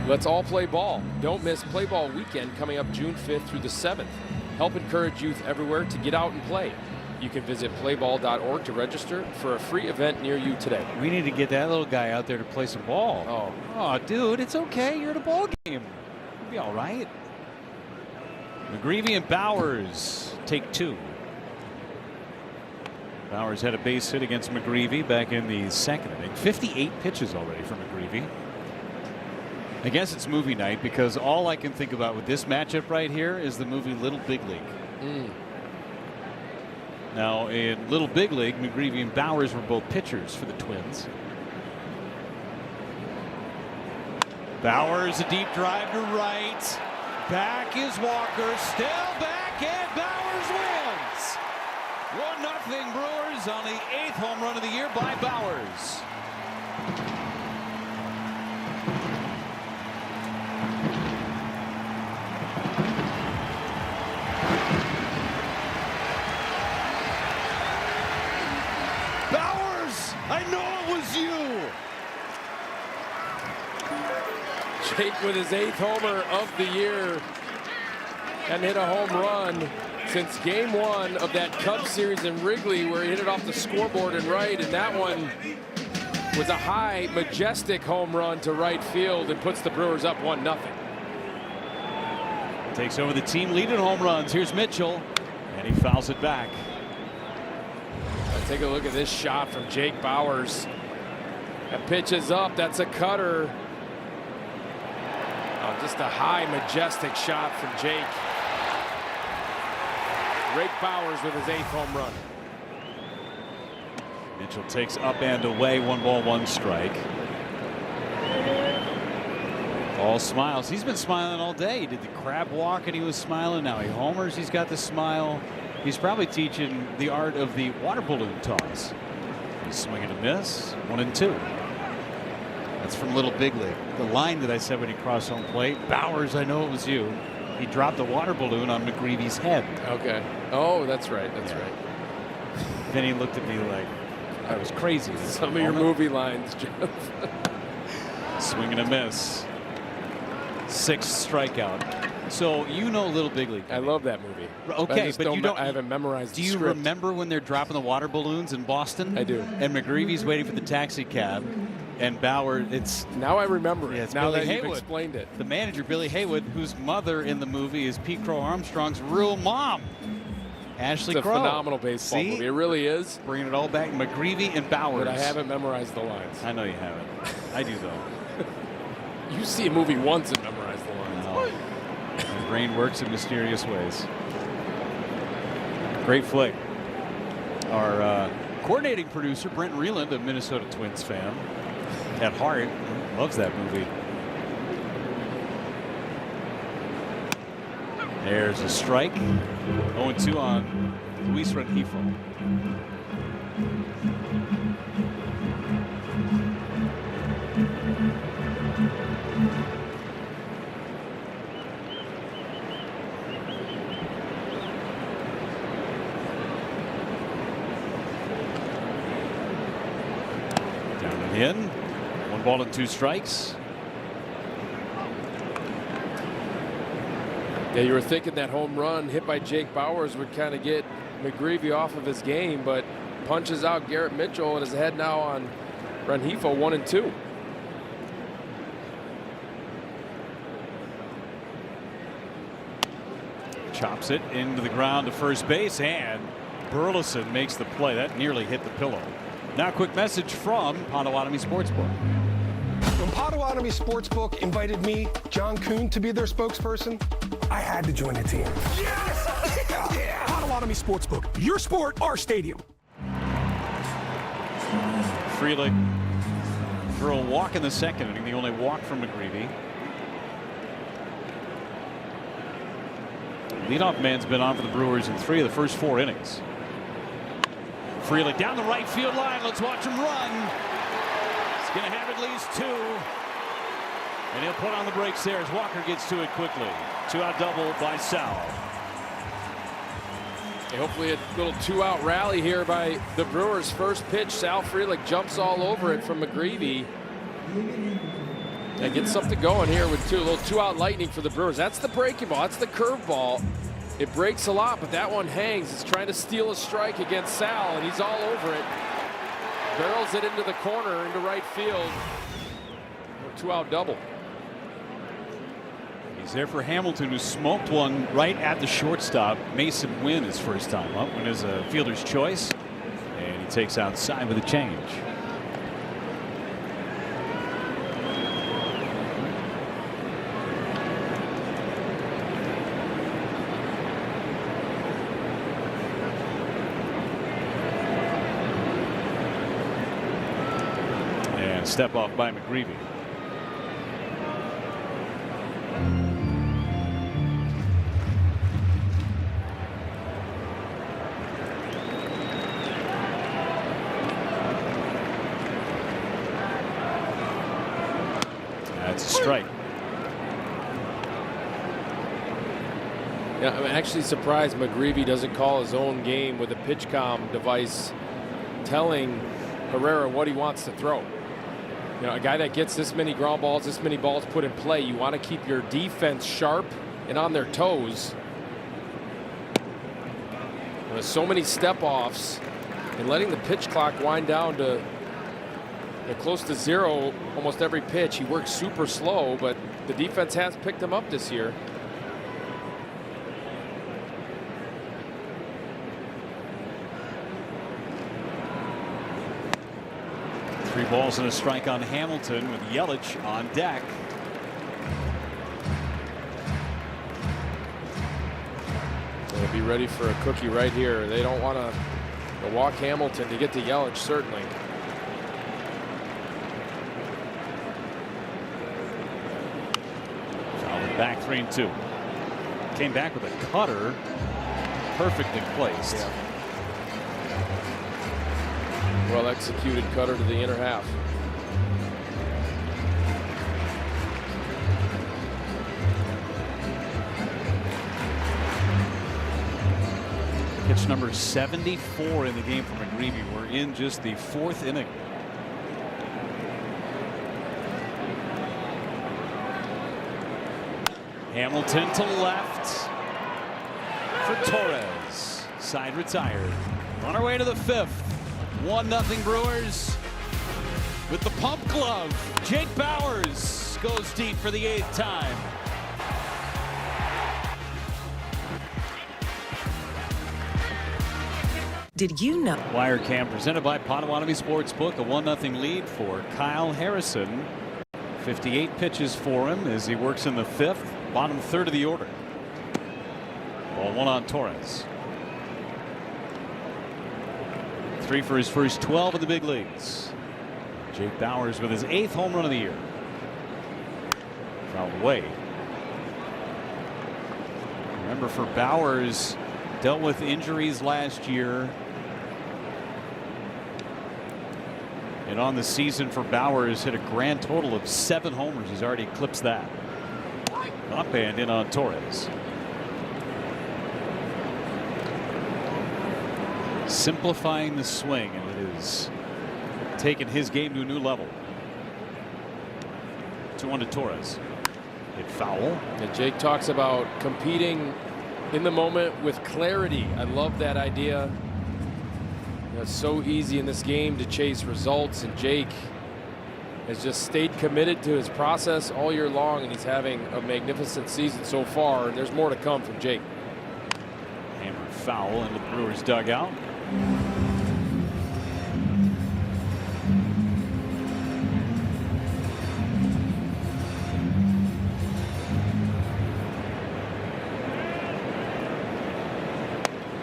Let's all play ball. Don't miss Play Ball Weekend coming up June 5th through the 7th. Help encourage youth everywhere to get out and play. You can visit playball.org to register for a free event near you today. We need to get that little guy out there to play some ball. Oh, dude, it's okay. You're at a ball game. You'll be all right. McGreevy and Bowers take 2. Bowers had a base hit against McGreevy back in the 2nd inning. 58 pitches already for McGreevy. I guess it's movie night because all I can think about with this matchup right here is the movie Little Big League. Now in Little Big League, McGreevy and Bowers were both pitchers for the Twins. Bowers, a deep drive to right. Back is Walker, still back, and Bowers wins. 1-0 Brewers on the 8th home run of the year by Bowers. I know it was you. Jake with his 8th homer of the year and hit a home run since game 1 of that Cubs series in Wrigley, where he hit it off the scoreboard in right, and that one was a high, majestic home run to right field and puts the Brewers up 1-0. Takes over the team lead in home runs. Here's Mitchell, and he fouls it back. Take a look at this shot from Jake Bowers. That pitch is up. That's a cutter. Oh, just a high, majestic shot from Jake. Rick Bowers with his 8th home run. Mitchell takes up and away. 1 ball, 1 strike. All smiles. He's been smiling all day. He did the crab walk and he was smiling. Now he homers. He's got the smile. He's probably teaching the art of the water balloon toss. He's swinging a miss. 1-2. That's from Little Big League. The line that I said when he crossed home plate. Bowers, I know it was you. He dropped the water balloon on McGreevy's head. Okay. Oh, that's right. That's right. Then he looked at me like I was crazy. Some of your movie lines, Jeff. Swing and a miss. 6th strikeout. So you know Little Big League. I love that movie. Okay, but you don't. I haven't memorized. Do you remember when they're dropping the water balloons in Boston? I do. And McGreevy's waiting for the taxi cab, and Bauer. It's now I remember it. Yeah, it's now Billy that you've Haywood. explained it. The manager Billy Haywood, whose mother in the movie is Pete Crow Armstrong's real mom, Ashley Crow. It's a Crow. phenomenal baseball movie. It really is. Bringing it all back. McGreevy and Bowers. But I haven't memorized the lines. I know you haven't. I do though. You see a movie once and memorize the lines. No. My brain works in mysterious ways. Great flick. Our coordinating producer, Brent Reland, a Minnesota Twins fan at heart, loves that movie. There's a strike. 0-2 on Luis Rengifo. In 1 ball and 2 strikes. Yeah, you were thinking that home run hit by Jake Bauers would kind of get McGreevy off of his game, but punches out Garrett Mitchell and is ahead now on Rengifo 1-2. Chops it into the ground to first base, and Burleson makes the play. That nearly hit the pillow. Now a quick message from Potawatomi Sportsbook. When Potawatomi Sportsbook invited me, John Kuhn, to be their spokesperson, I had to join the team. Yes! Yeah! Potawatomi Sportsbook, your sport, our stadium. Frelick threw a walk in the second inning, the only walk from McGreevy. Leadoff man's been on for the Brewers in 3 of the first 4 innings. Frelick down the right field line. Let's watch him run. He's going to have at least 2. And he'll put on the brakes there as Walker gets to it quickly. 2-out double by Sal. Hopefully a little 2-out rally here by the Brewers. First pitch, Sal Frelick jumps all over it from McGreevy. And gets something going here with a little 2-out lightning for the Brewers. That's the breaking ball. That's the curveball. It breaks a lot, but that one hangs. It's trying to steal a strike against Sal, and he's all over it. Barrels it into the corner, into right field. 2-out double. He's there for Hamilton, who smoked one right at the shortstop. Mason Wynn his first time up. Wynn is a fielder's choice, and he takes outside with a change. And step off by McGreevy. That's a strike. Yeah, I'm actually surprised McGreevy doesn't call his own game with a pitch comm device telling Herrera what he wants to throw. You know, a guy that gets this many ground balls, this many balls put in play, you want to keep your defense sharp and on their toes. With so many step-offs and letting the pitch clock wind down to close to 0 almost every pitch. He works super slow, but the defense has picked him up this year. Three balls and a strike on Hamilton with Yelich on deck. They'll be ready for a cookie right here. They don't want to walk Hamilton to get to Yelich, certainly. Back 3-2. Came back with a cutter, perfectly placed. Yeah. Well executed cutter to the inner half. Pitch number 74 in the game for McGreevy. We're in just the 4th inning. Hamilton to left for Torres. Side retired. On our way to the 5th. 1-0 Brewers. With the pump glove, Jake Bauers goes deep for the 8th time. Did you know? Wire Cam presented by Potawatomi Sportsbook. A 1-0 lead for Kyle Harrison. 58 pitches for him as he works in the 5th. Bottom 3rd of the order. Ball 1 on Torres. 3 for his first 12 in the big leagues. Jake Bauers with his 8th home run of the year. Fouled away. Remember, for Bauers, dealt with injuries last year. And on the season for Bauers, hit a grand total of 7 homers. He's already eclipsed that. Up and in on Torres. Simplifying the swing, and it is taking his game to a new level. 2-1 to Torres. Hit foul. And Jake talks about competing in the moment with clarity. I love that idea. It's so easy in this game to chase results, and Jake has just stayed committed to his process all year long, and he's having a magnificent season so far, and there's more to come from Jake. Hammered foul into the Brewers dugout.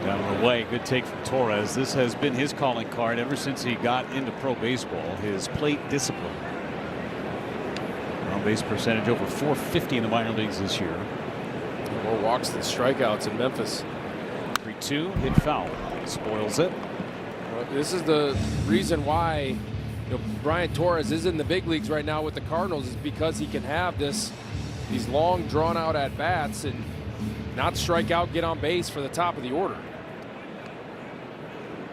Down and away, good take from Torres. This has been his calling card ever since he got into pro baseball. His plate discipline. On base percentage over .450 in the minor leagues this year. More walks than strikeouts in Memphis. 3-2, hit foul. Spoils it. Well, this is the reason why Brian Torres is in the big leagues right now with the Cardinals, is because he can have these long drawn out at bats and not strike out, get on base for the top of the order.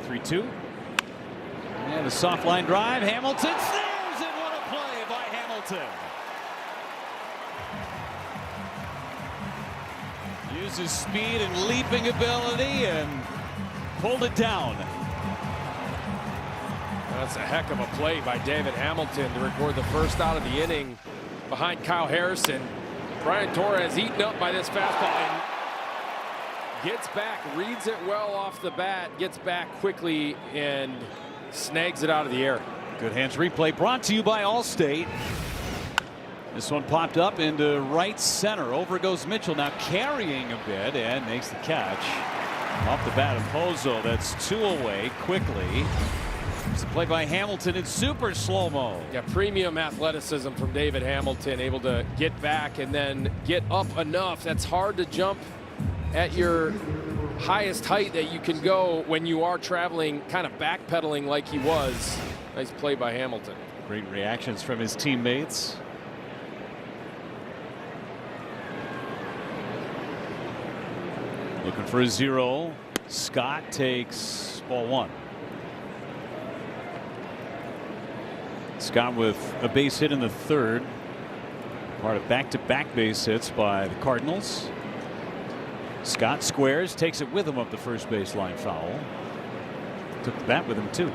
3-2. And a soft line drive. Hamilton snares it. What a play by Hamilton. Uses speed and leaping ability and pulled it down. That's a heck of a play by David Hamilton to record the first out of the inning behind Kyle Harrison. Brian Torres eaten up by this fastball and gets back, reads it well off the bat, gets back quickly and snags it out of the air. Good hands replay brought to you by Allstate. This one popped up into right center. Over goes Mitchell, now carrying a bit, and makes the catch. Off the bat of Pozo. That's 2 away quickly. It's a play by Hamilton in super slow-mo. Yeah, premium athleticism from David Hamilton, able to get back and then get up enough. That's hard to jump at your highest height that you can go when you are traveling, kind of backpedaling like he was. Nice play by Hamilton. Great reactions from his teammates. Looking for a 0. Scott takes ball 1. Scott with a base hit in the 3rd. Part of back-to-back base hits by the Cardinals. Scott squares, takes it with him up the first baseline foul. Took the bat with him too.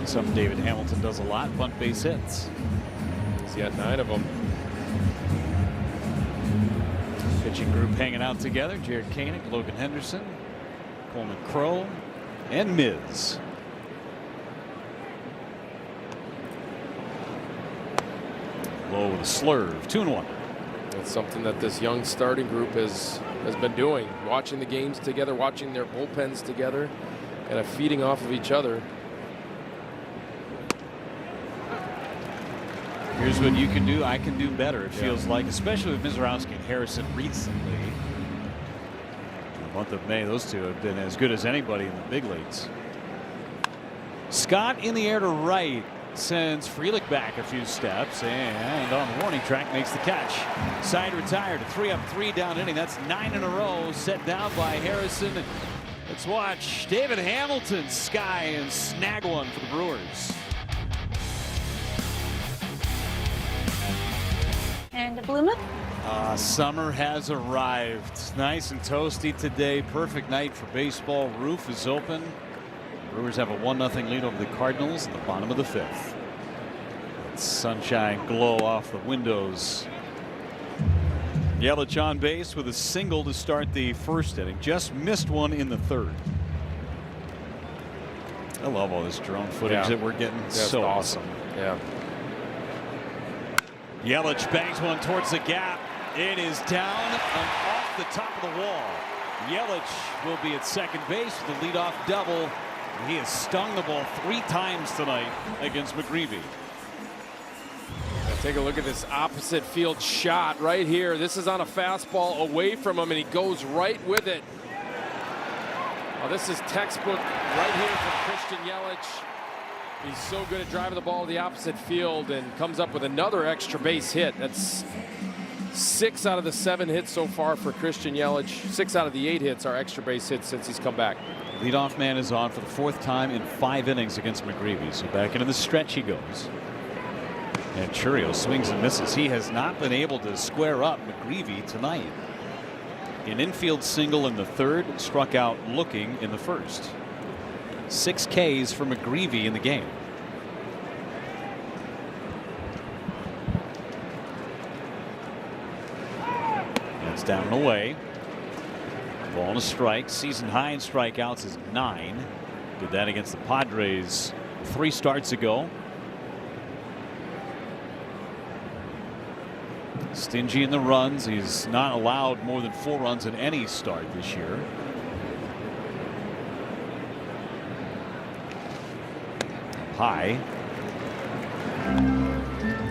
Something David Hamilton does a lot, bunt base hits. He's got 9 of them. Pitching group hanging out together. Jared Koenig, Logan Henderson, Coleman Crow, and Miz. Low with a slurve. 2-1. That's something that this young starting group has been doing. Watching the games together, watching their bullpens together, kind of feeding off of each other. Here's what you can do. I can do better. It feels like, especially with Mizorowski and Harrison recently. In the month of May, those two have been as good as anybody in the big leagues. Scott in the air to right. Sends Frelick back a few steps, and on the warning track makes the catch. Side retired, a 3-up, 3-down inning. That's 9 in a row, set down by Harrison. Let's watch David Hamilton sky and snag one for the Brewers. And a bloomer. Summer has arrived. Nice and toasty today. Perfect night for baseball. Roof is open. Brewers have a 1-0 lead over the Cardinals in the bottom of the 5th. Sunshine glow off the windows. Yelich on base with a single to start the 1st inning. Just missed one in the 3rd. I love all this drone footage that we're getting. That's so awesome. Yeah. Yelich bangs one towards the gap. It is down and off the top of the wall. Yelich will be at second base with the leadoff double. He has stung the ball 3 times tonight against McGreevy. Now take a look at this opposite field shot right here. This is on a fastball away from him, and he goes right with it. Oh, this is textbook right here from Christian Yelich. He's so good at driving the ball to the opposite field and comes up with another extra base hit. That's 6 out of the 7 hits so far for Christian Yelich. 6 out of the 8 hits are extra base hits since he's come back. Leadoff man is on for the 4th time in 5 innings against McGreevy. So back into the stretch he goes. And Churio swings and misses. He has not been able to square up McGreevy tonight. An infield single in the 3rd, struck out looking in the 1st. 6 Ks for McGreevy in the game. That's down and away. Ball and a strike. Season high in strikeouts is 9. Did that against the Padres 3 starts ago. Stingy in the runs. He's not allowed more than 4 runs in any start this year. High.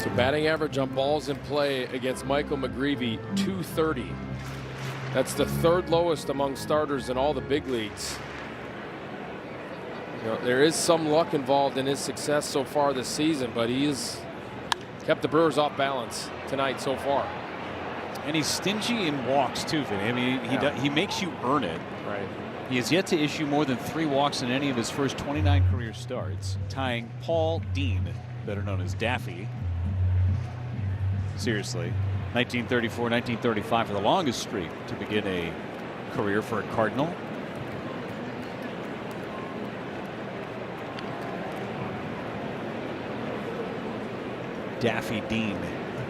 So batting average on balls in play against Michael McGreevy, 230. That's the 3rd lowest among starters in all the big leagues. You know, there is some luck involved in his success so far this season, but he's kept the Brewers off balance tonight so far. And he's stingy in walks too, Vinny. I mean, he makes you earn it. Right. He has yet to issue more than 3 walks in any of his first 29 career starts, tying Paul Dean, better known as Daffy. Seriously, 1934, 1935 for the longest streak to begin a career for a Cardinal. Daffy Dean.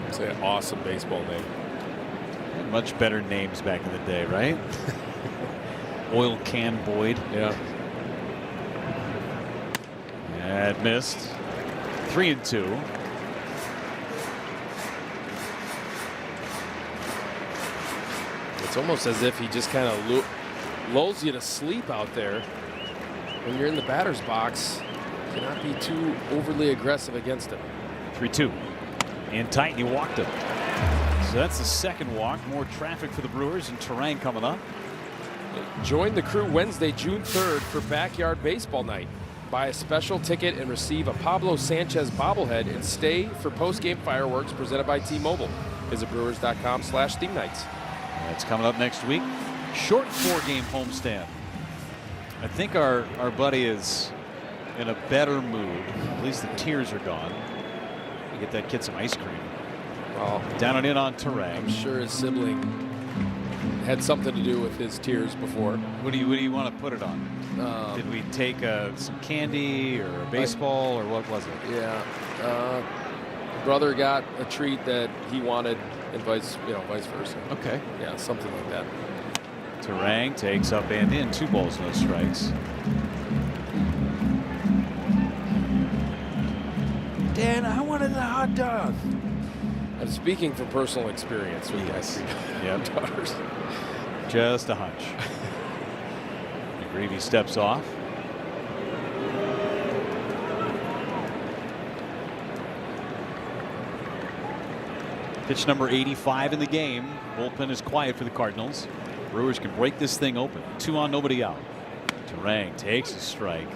It's an awesome baseball name. Much better names back in the day, right? Oil Can Boyd. Yeah. That missed. 3-2. It's almost as if he just kind of lulls you to sleep out there. When you're in the batter's box, you cannot be too overly aggressive against him. 3-2. And tight, he walked him. So that's the 2nd walk. More traffic for the Brewers and Terang coming up. Join the crew Wednesday, June 3rd for Backyard Baseball Night. Buy a special ticket and receive a Pablo Sanchez bobblehead and stay for post-game fireworks presented by T-Mobile. Visit brewers.com/theme nights. That's coming up next week. Short 4-game homestand. I think our buddy is in a better mood. At least the tears are gone. You get that kid some ice cream. Well, down and in on Terang. I'm sure his sibling had something to do with his tears before. What do you want to put it on? Did we take some candy or a baseball or what was it? Yeah, brother got a treat that he wanted, and vice versa. Okay. Yeah, something like that. Terang takes up and in. 2 balls, no strikes. Dan, I wanted a hot dog. I'm speaking from personal experience with my daughters. Just a hunch. McGreevy steps off. Pitch number 85 in the game. Bullpen is quiet for the Cardinals. Brewers can break this thing open. 2 on, nobody out. Terang takes a strike.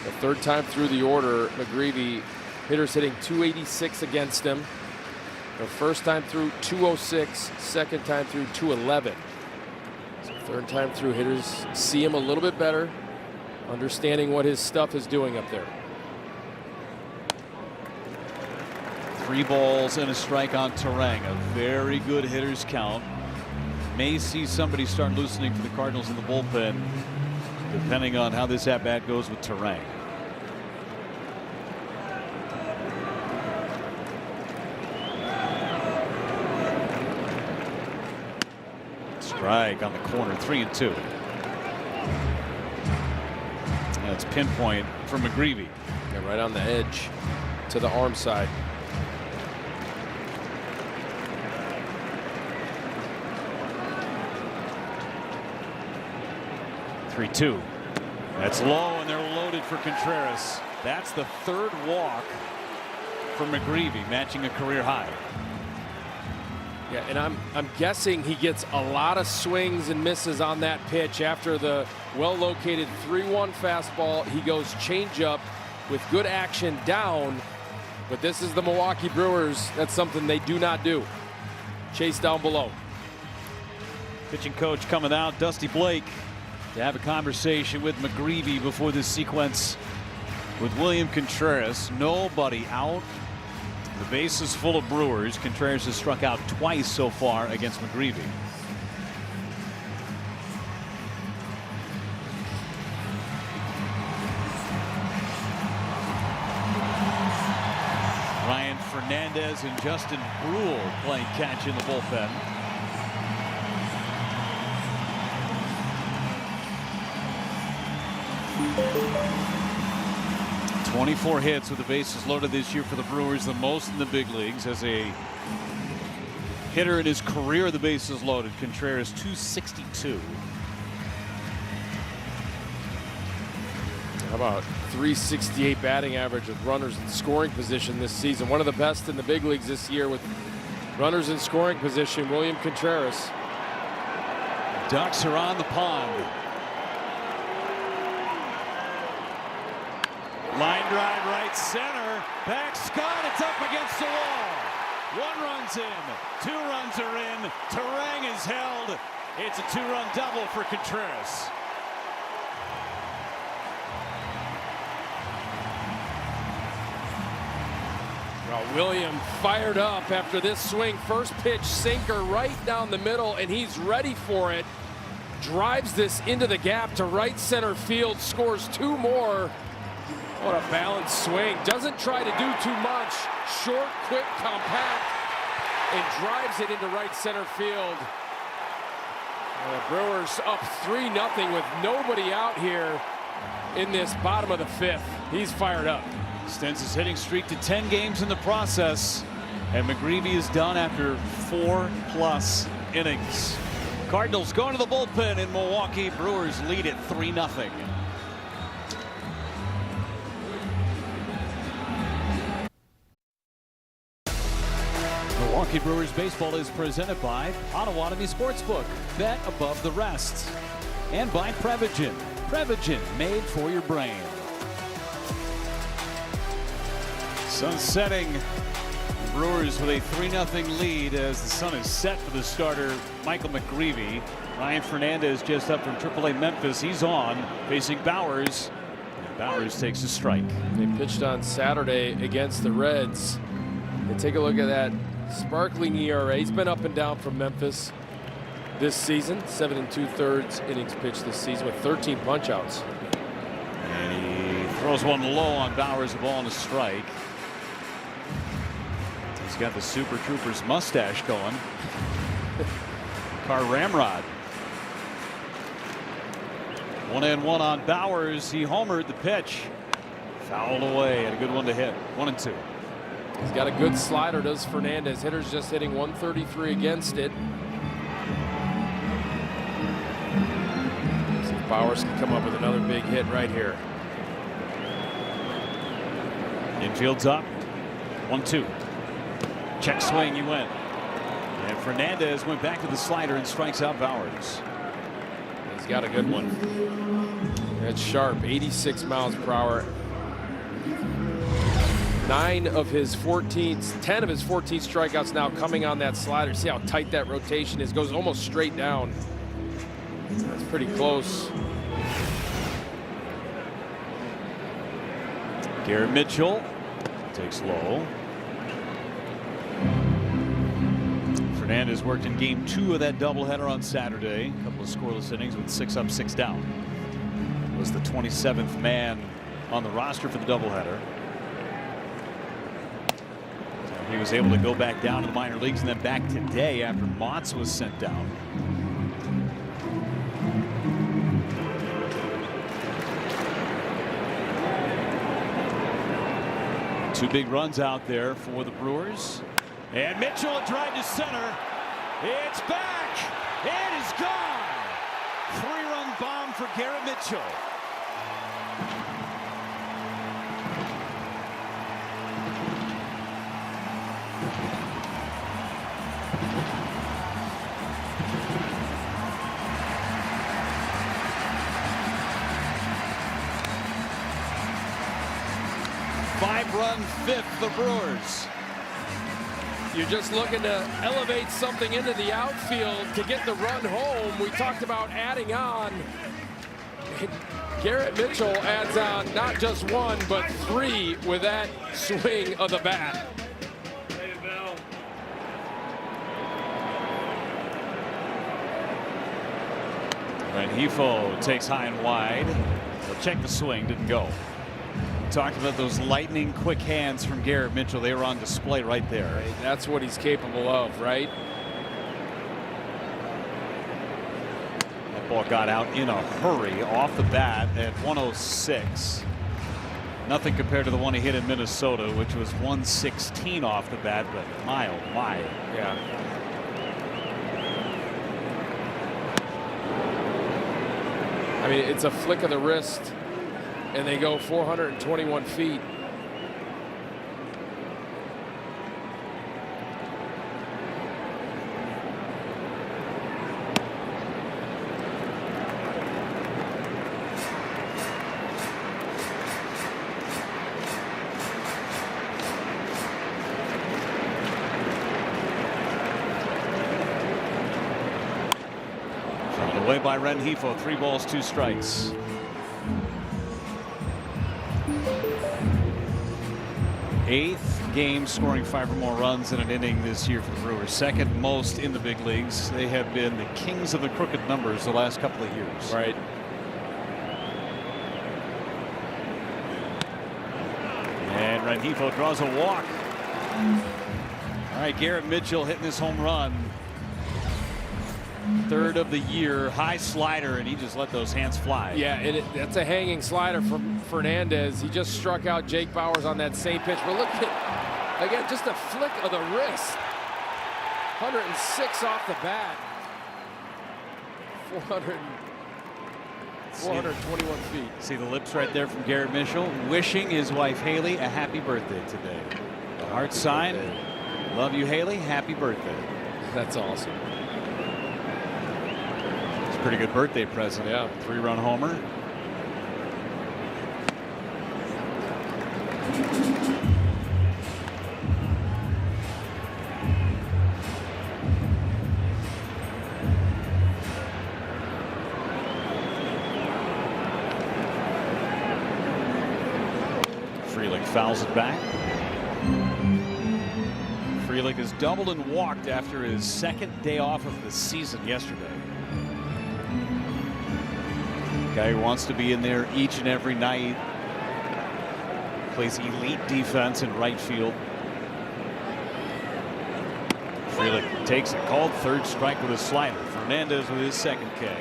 The 3rd time through the order, McGreevy, hitters hitting 286 against him. The 1st time through 206, 2nd time through 211. So 3rd time through, hitters see him a little bit better, understanding what his stuff is doing up there. 3 balls and a strike on Terang. A very good hitter's count. May see somebody start loosening for the Cardinals in the bullpen, depending on how this at-bat goes with Terang. Strike on the corner, 3-2. That's pinpoint for McGreevy. Yeah, right on the edge to the arm side. Two. That's low, and they're loaded for Contreras. That's the 3rd walk for McGreevy, matching a career high. Yeah, and I'm guessing he gets a lot of swings and misses on that pitch after the well-located 3-1 fastball. He goes changeup with good action down, but this is the Milwaukee Brewers. That's something they do not do. Chase down below. Pitching coach coming out, Dusty Blake, to have a conversation with McGreevy before this sequence with William Contreras. Nobody out. The base is full of Brewers. Contreras has struck out twice so far against McGreevy. Ryan Fernandez and Justin Brule playing catch in the bullpen. .24 hits with the bases loaded this year for the Brewers, the most in the big leagues. As a hitter in his career, the bases loaded, Contreras .262. How about 368 batting average with runners in scoring position this season? One of the best in the big leagues this year with runners in scoring position, William Contreras. Ducks are on the pond. Line drive right center. Back Scott. It's up against the wall. One run's in. Two runs are in. Terang is held. It's a two-run double for Contreras. Well, William fired up after this swing. First pitch sinker right down the middle, and he's ready for it. Drives this into the gap to right center field. Scores two more. What a balanced swing. Doesn't try to do too much. Short, quick, compact, and drives it into right center field. And the Brewers up 3-0 with nobody out here in this bottom of the fifth. He's fired up. Extends his hitting streak to 10 games in the process. And McGreevy is done after 4+ innings. Cardinals going to the bullpen in Milwaukee. Brewers lead it 3-0. Milwaukee Brewers baseball is presented by Potawatomi Sportsbook. Bet above the rest. And by Prevagen. Prevagen, made for your brain. Sun setting. Brewers with a 3-0 lead as the sun is set for the starter, Michael McGreevy. Ryan Fernandez just up from AAA Memphis. He's on, facing Bowers. And Bowers takes a strike. They pitched on Saturday against the Reds. And take a look at that sparkling ERA. He's been up and down from Memphis this season. 7 2/3 innings pitched this season with 13 punch-outs. And he throws one low on Bowers, a ball and a strike. He's got the Super Troopers mustache going. Car Ramrod. 1-1 on Bowers. He homered the pitch. Fouled away. Had a good one to hit. 1-2. He's got a good slider, does Fernandez. Hitter's just hitting 133 against it. See if Bowers can come up with another big hit right here. Infield's up. 1-2. Check swing, he went. And Fernandez went back to the slider and strikes out Bowers. He's got a good one. That's sharp, 86 miles per hour. 10 of his 14 strikeouts now coming on that slider. See how tight that rotation is. Goes almost straight down. That's pretty close. Garrett Mitchell takes low. Fernandez worked in game 2 of that doubleheader on Saturday. A couple of scoreless innings with 6 up, 6 down. Was the 27th man on the roster for the doubleheader. He was able to go back down to the minor leagues and then back today after Motts was sent down. Two big runs out there for the Brewers. And Mitchell a drive to center. It's back. It is gone. 3-run bomb for Garrett Mitchell. Five-run fifth, the Brewers. You're just looking to elevate something into the outfield to get the run home. We talked about adding on. Garrett Mitchell adds on not just one, but 3 with that swing of the bat. Rengifo takes high and wide. He'll check the swing, didn't go. Talked about those lightning quick hands from Garrett Mitchell. They were on display right there. Right, that's what he's capable of, right? That ball got out in a hurry off the bat at 106. Nothing compared to the one he hit in Minnesota, which was 116 off the bat, but my oh my. Yeah. I mean, it's a flick of the wrist, and they go 421 feet. Away by Rengifo, 3 balls, 2 strikes. Eighth game scoring 5 or more runs in an inning this year for the Brewers. Second most in the big leagues. They have been the kings of the crooked numbers the last couple of years. Right. And Rengifo draws a walk. All right, Garrett Mitchell hitting this home run. 3rd of the year, high slider, and he just let those hands fly. Yeah, and that's a hanging slider from Fernandez. He just struck out Jake Bauers on that same pitch. But look at, again, just a flick of the wrist. 106 off the bat. 421 feet. See the lips right there from Garrett Mitchell, wishing his wife Haley a happy birthday today. The heart sign, love you Haley, happy birthday. That's awesome. Pretty good birthday present. Yeah. 3-run homer. Frelick fouls it back. Frelick has doubled and walked after his 2nd day off of the season yesterday. Guy who wants to be in there each and every night. Plays elite defense in right field. Frelick takes it, called 3rd strike with a slider. Fernandez with his 2nd K.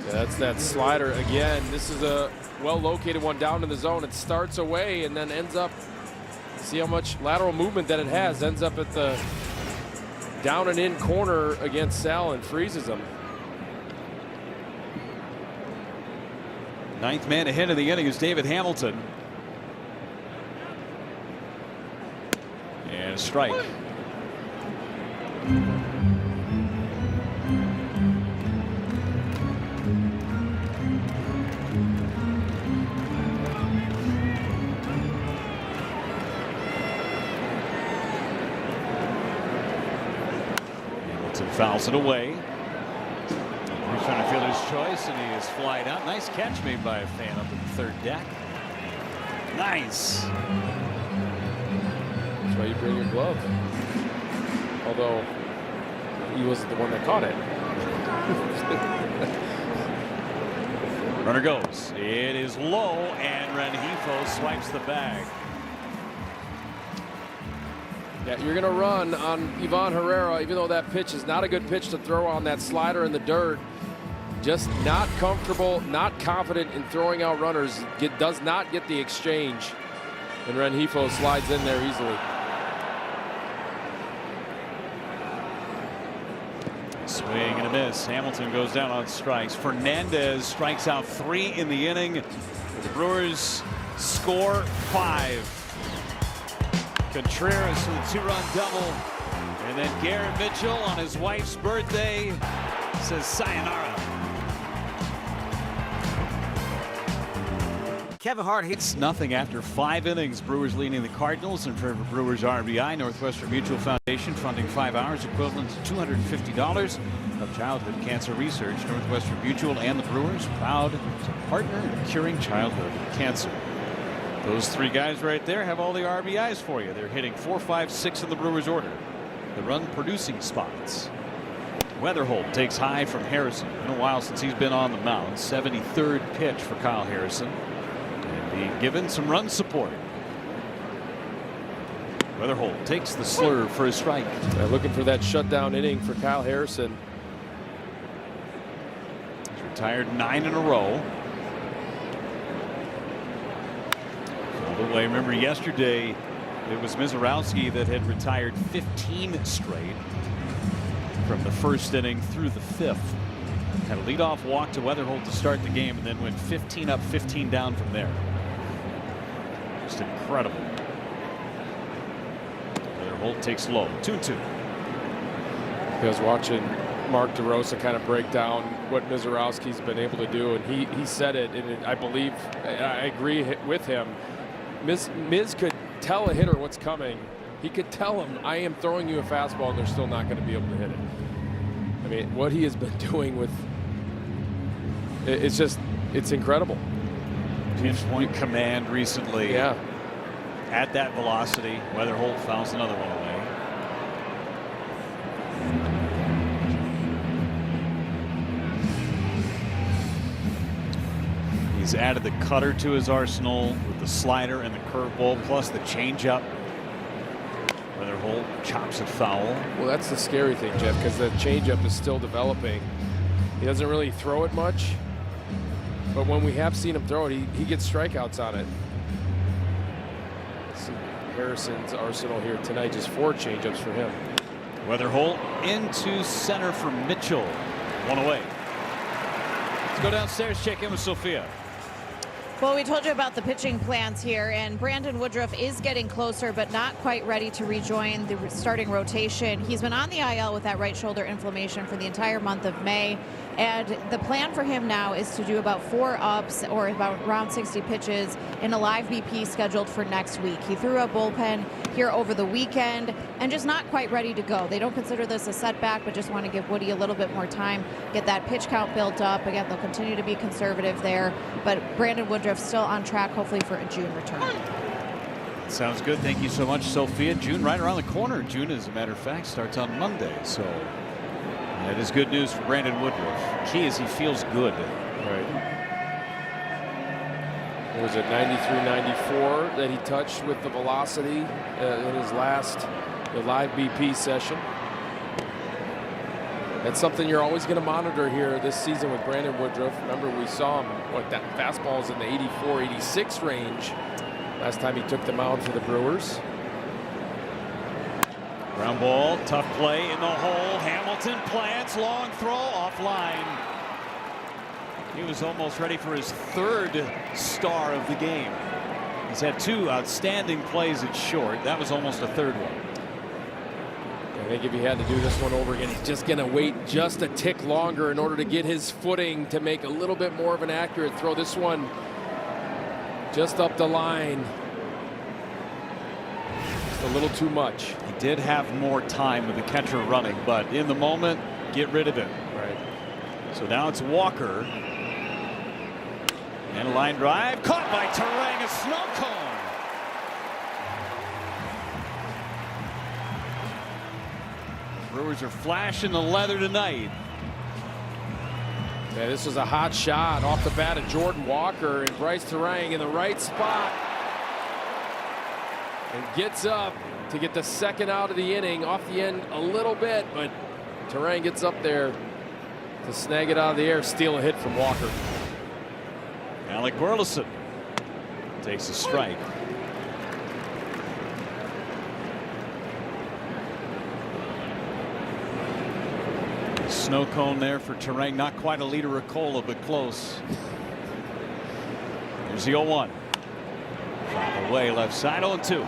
Yeah, that's that slider again. This is a well-located one down in the zone. It starts away and then ends up, see how much lateral movement that it has, ends up at the down and in corner against Sal and freezes him. 9th man ahead of the inning is David Hamilton. And a strike. Fouls it away. He's trying to field his choice, and he is flied out. Nice catch made by a fan up in the 3rd deck. Nice. That's why you bring your glove. Although he wasn't the one that caught it. Runner goes. It is low, and Rengifo swipes the bag. Yeah, you're going to run on Ivan Herrera, even though that pitch is not a good pitch to throw on that slider in the dirt. Just not comfortable, not confident in throwing out runners. Does not get the exchange. And Rengifo slides in there easily. Swing and a miss. Hamilton goes down on strikes. Fernandez strikes out 3 in the inning. The Brewers score 5. Contreras with a 2-run double. And then Garrett Mitchell on his wife's birthday says sayonara. Kevin Hart hits. Nothing after 5 innings. Brewers leading the Cardinals. And for Brewers RBI, Northwestern Mutual Foundation funding 5 hours equivalent to $250 of childhood cancer research. Northwestern Mutual and the Brewers proud to partner in curing childhood cancer. Those 3 guys right there have all the RBIs for you. They're hitting 4, 5, 6 in the Brewers order. The run producing spots. Weatherholt takes high from Harrison. Been a while since he's been on the mound. 73rd pitch for Kyle Harrison. And being given some run support. Weatherholt takes the slurve for a strike. Looking for that shutdown inning for Kyle Harrison. He's retired 9 in a row. By the way, remember yesterday it was Mizorowski that had retired 15 straight from the first inning through the 5th. Had a leadoff walk to Weatherholt to start the game and then went 15 up, 15 down from there. Just incredible. Weatherholt takes low. 2-2. I was watching Mark DeRosa kind of break down what Mizorowski's been able to do, and he said it, and I believe, I agree with him. Miz could tell a hitter what's coming. He could tell him, I am throwing you a fastball, and they're still not going to be able to hit it. I mean, what he has been doing with, it's incredible. Pinpoint command recently. Yeah. At that velocity. Weatherholt fouls another one away. He's added the cutter to his arsenal with the slider and the curveball, plus the changeup. Weatherholt chops it foul. Well, that's the scary thing, Jeff, because the changeup is still developing. He doesn't really throw it much, but when we have seen him throw it, he gets strikeouts on it. See Harrison's arsenal here tonight, just 4 changeups for him. Weatherholt into center for Mitchell. 1 away. Let's go downstairs, check in with Sophia. Well, we told you about the pitching plans here, and Brandon Woodruff is getting closer, but not quite ready to rejoin the starting rotation. He's been on the IL with that right shoulder inflammation for the entire month of May, and the plan for him now is to do about 4 ups or about around 60 pitches in a live BP scheduled for next week. He threw a bullpen here over the weekend and just not quite ready to go. They don't consider this a setback, but just want to give Woody a little bit more time, get that pitch count built up. Again, they'll continue to be conservative there, but Brandon Woodruff still on track, hopefully for a June return. Sounds good. Thank you so much, Sophia. June right around the corner. June, as a matter of fact, starts on Monday. So that is good news for Brandon Woodruff. Key is he feels good. Right. It was at 93-94 that he touched with the velocity in his last live BP session. That's something you're always going to monitor here this season with Brandon Woodruff. Remember, we saw him, that fastball's in the 84, 86 range last time he took the mound for the Brewers. Ground ball, tough play in the hole. Hamilton plants, long throw, offline. He was almost ready for his 3rd star of the game. He's had 2 outstanding plays at short. That was almost a 3rd one. I think if he had to do this one over again, he's just going to wait just a tick longer in order to get his footing to make a little bit more of an accurate throw. This one just up the line. Just a little too much. He did have more time with the catcher running, but in the moment, get rid of it. Right. So now it's Walker. And a line drive. Caught by Terang, a snow cone. Brewers are flashing the leather tonight. Yeah, this was a hot shot off the bat of Jordan Walker, and Bryce Terang in the right spot. And gets up to get the 2nd out of the inning, off the end a little bit, but Terang gets up there to snag it out of the air, steal a hit from Walker. Alec Burleson takes a strike. Snow cone there for Terang. Not quite a liter of cola, but close. Here's the 0-1. Drop away left side, 0-2.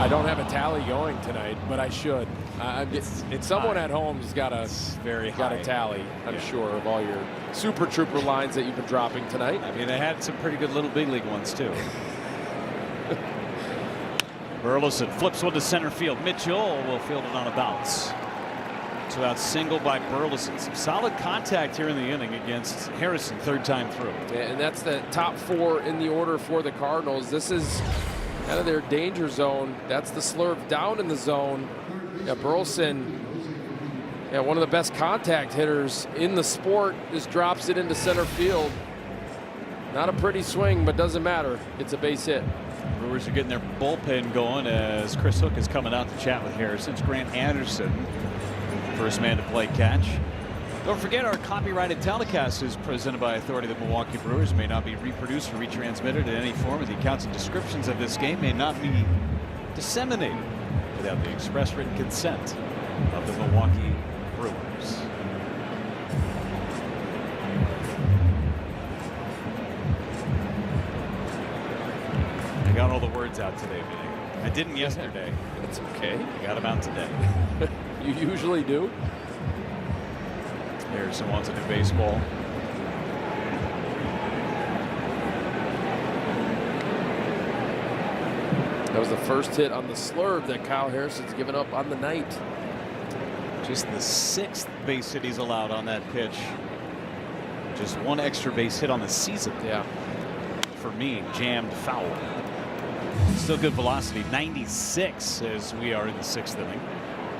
I don't have a tally going tonight, but I should. It's someone at home has got a tally, I'm sure, of all your Super Trooper lines that you've been dropping tonight. I mean, they had some pretty good little big league ones too. Burleson flips one to center field. Mitchell will field it on a bounce. Two-out single by Burleson. Some solid contact here in the inning against Harrison, third time through. Yeah, and that's the top 4 in the order for the Cardinals. This is out of their danger zone. That's the slurve down in the zone. Yeah, Burleson, one of the best contact hitters in the sport, just drops it into center field. Not a pretty swing, but doesn't matter. It's a base hit. Brewers are getting their bullpen going as Chris Hook is coming out to chat with Harrison. It's Grant Anderson, first man to play catch. Don't forget, our copyrighted telecast is presented by authority of the Milwaukee Brewers. May not be reproduced or retransmitted in any form. The accounts and descriptions of this game may not be disseminated without the express written consent of the Milwaukee Brewers. I got all the words out today, Vinny. I didn't yesterday. That's okay. I got them out today. You usually do. Harrison wants a new baseball. That was the first hit on the slurve that Kyle Harrison's given up on the night. Just the 6th base hit he's allowed on that pitch. Just 1 extra base hit on the season. Yeah. For me, jammed foul. Still good velocity, 96 as we are in the 6th inning.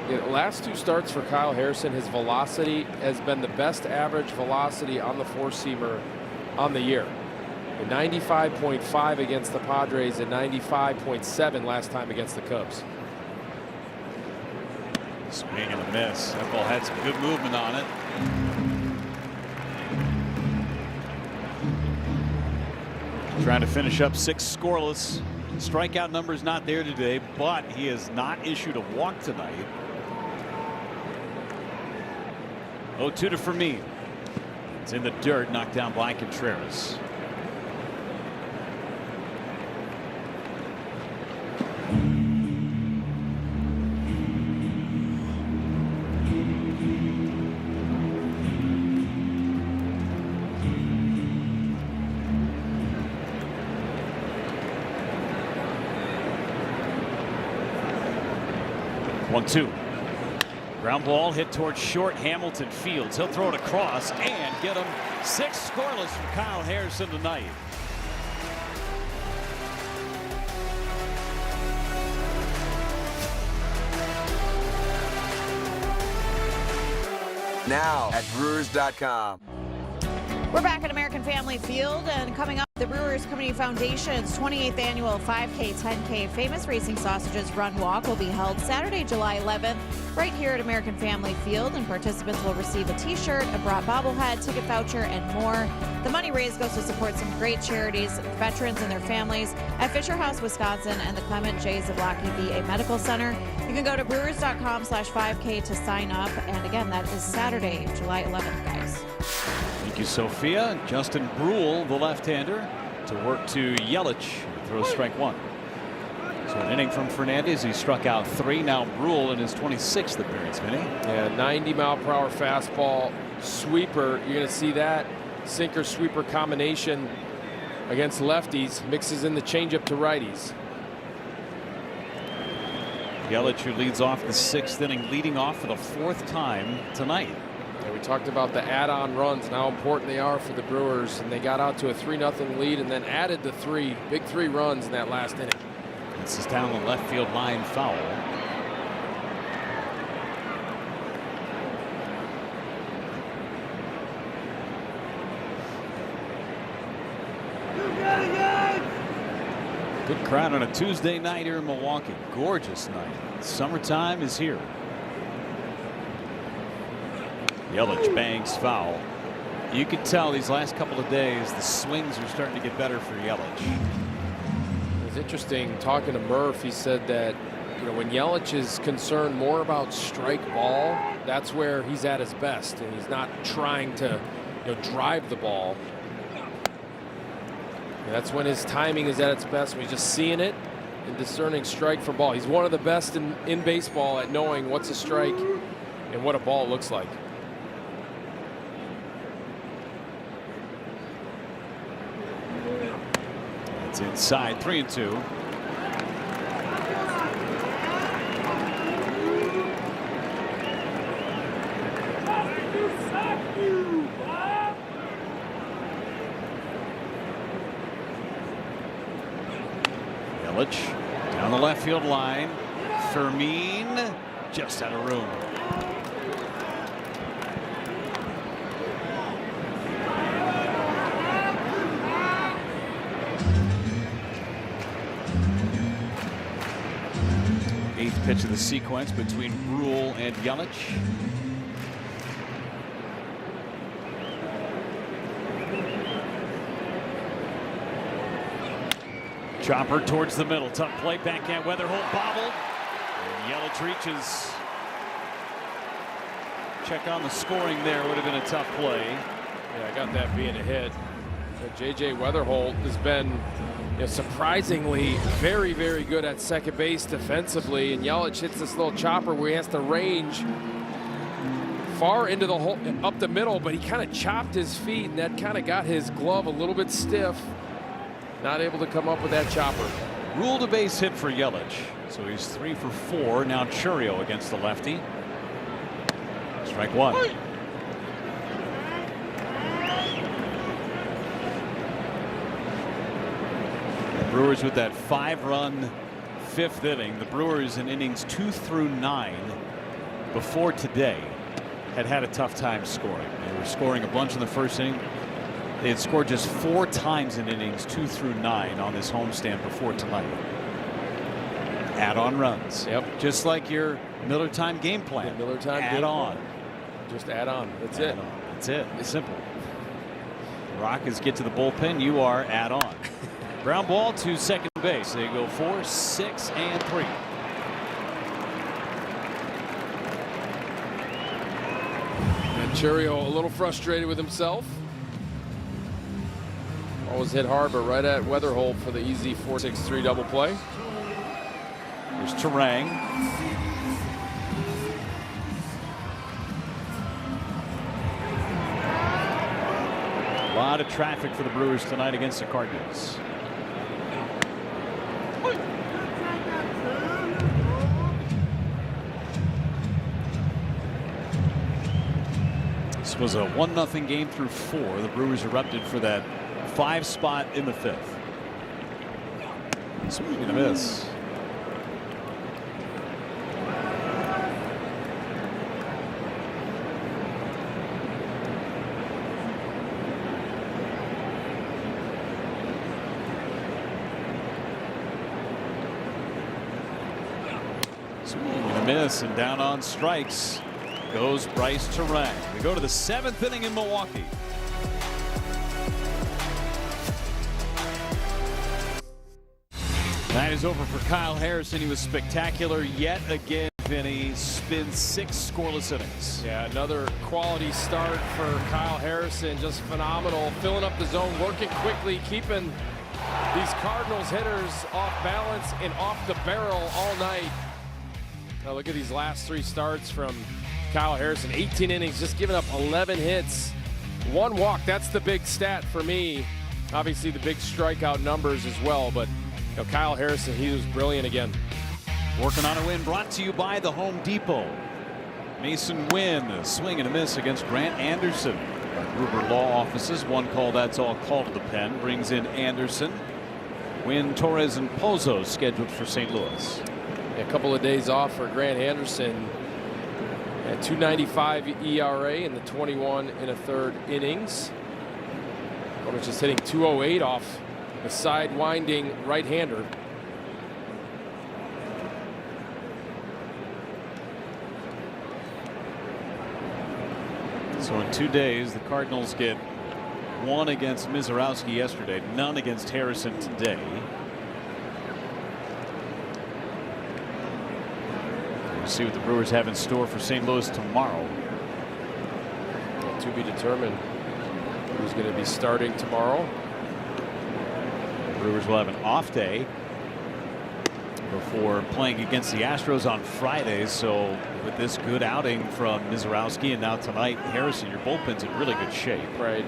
Yeah, last 2 starts for Kyle Harrison, his velocity has been the best average velocity on the 4-seamer on the year. 95.5 against the Padres and 95.7 last time against the Cubs. Swing and a miss. That ball had some good movement on it. Trying to finish up 6 scoreless. Strikeout number's not there today, but he has not issued a walk tonight. 0-2 to Fermin. It's in the dirt, knocked down by Contreras. One-two. Ground ball hit towards short. Hamilton fields. He'll throw it across and get him 6 scoreless for Kyle Harrison tonight. Now at Brewers.com. We're back at American Family Field, and coming up, the Brewers Community Foundation's 28th annual 5K, 10K Famous Racing Sausages Run Walk will be held Saturday, July 11th, right here at American Family Field, and participants will receive a t-shirt, a bra bobblehead, ticket voucher, and more. The money raised goes to support some great charities, veterans and their families at Fisher House, Wisconsin, and the Clement J. Zavlaki VA Medical Center. You can go to brewers.com/5K to sign up, and again, that is Saturday, July 11th, guys. Thank you, Sophia. Justin Brule, the left-hander, to work to Yelich. Throws strike 1. So an inning from Fernandez. He struck out 3. Now Brule in his 26th appearance, Vinny. Yeah, 90-mile-per-hour fastball sweeper. You're going to see that sinker-sweeper combination against lefties. Mixes in the changeup to righties. Yelich, who leads off the 6th inning, leading off for the 4th time tonight. Yeah, we talked about the add-on runs and how important they are for the Brewers, and they got out to a 3-0 lead and then added the big 3 runs in that last inning. This is down the left field line foul. Good crowd on a Tuesday night here in Milwaukee. Gorgeous night. Summertime is here. Yelich bangs foul. You could tell these last couple of days the swings are starting to get better for Yelich. It was interesting talking to Murph. He said that when Yelich is concerned more about strike ball, that's where he's at his best, and he's not trying to drive the ball. And that's when his timing is at its best. We're just seeing it and discerning strike from ball. He's one of the best in baseball at knowing what's a strike and what a ball looks like. It's inside, 3-2. Yelich down the left field line. Fermin just out of room. Eighth pitch of the sequence between Rule and Yelich. Chopper towards the middle. Tough play. Backhand Weatherholt bobbled. And Yelich reaches. Check on the scoring there. Would have been a tough play. Yeah, I got that being a hit. J.J. Weatherholt has been surprisingly very, very good at second base defensively. And Yelich hits this little chopper where he has to range far into the hole, up the middle, but he kind of chopped his feet, and that kind of got his glove a little bit stiff. Not able to come up with that chopper. Ruled a base hit for Yelich. So he's 3 for 4. Now Churio against the lefty. Strike one. The Brewers with that 5-run 5th inning. The Brewers in innings 2 through 9 before today had a tough time scoring. They were scoring a bunch in the first inning. They had scored just 4 times in innings 2 through 9 on this homestand before tonight. Add-on runs. Yep. Just like your Miller time game plan. Yeah, Miller time add on. Just add on. That's it. That's it. It's simple. Rockets get to the bullpen. You are add on. Ground ball to second base. They go 4, 6, and 3. And Churio a little frustrated with himself. Always hit hard, but right at Weatherholt for the easy 4-6-3 double play. There's Terang. A lot of traffic for the Brewers tonight against the Cardinals. This was a 1-0 game through 4. The Brewers erupted for that 5 spot in the 5th. Swing and a miss. Swing and a miss, and down on strikes goes Bryce Terang. We go to the 7th inning in Milwaukee. Night is over for Kyle Harrison. He was spectacular yet again. Vinny spins 6 scoreless innings. Yeah, another quality start for Kyle Harrison. Just phenomenal, filling up the zone, working quickly, keeping these Cardinals hitters off balance and off the barrel all night. Now look at these last 3 starts from Kyle Harrison. 18 innings, just giving up 11 hits, 1 walk. That's the big stat for me. Obviously the big strikeout numbers as well, but Kyle Harrison, he was brilliant again. Working on a win brought to you by the Home Depot. Mason Wynn, a swing and a miss against Grant Anderson. Gruber Law Offices, 1 call, that's all, call to the pen. Brings in Anderson. Wynn, Torres, and Pozo scheduled for St. Louis. A couple of days off for Grant Anderson. At 2.95 ERA in the 21 1/3 innings. Was just hitting 208 off the side-winding right-hander. So in 2 days, the Cardinals get 1 against Mizorowski yesterday, none against Harrison today. We'll see what the Brewers have in store for St. Louis tomorrow. To be determined who's going to be starting tomorrow. The Brewers will have an off day. before playing against the Astros on Friday. So with this good outing from Mizorowski and now tonight Harrison, your bullpen's in really good shape. Right.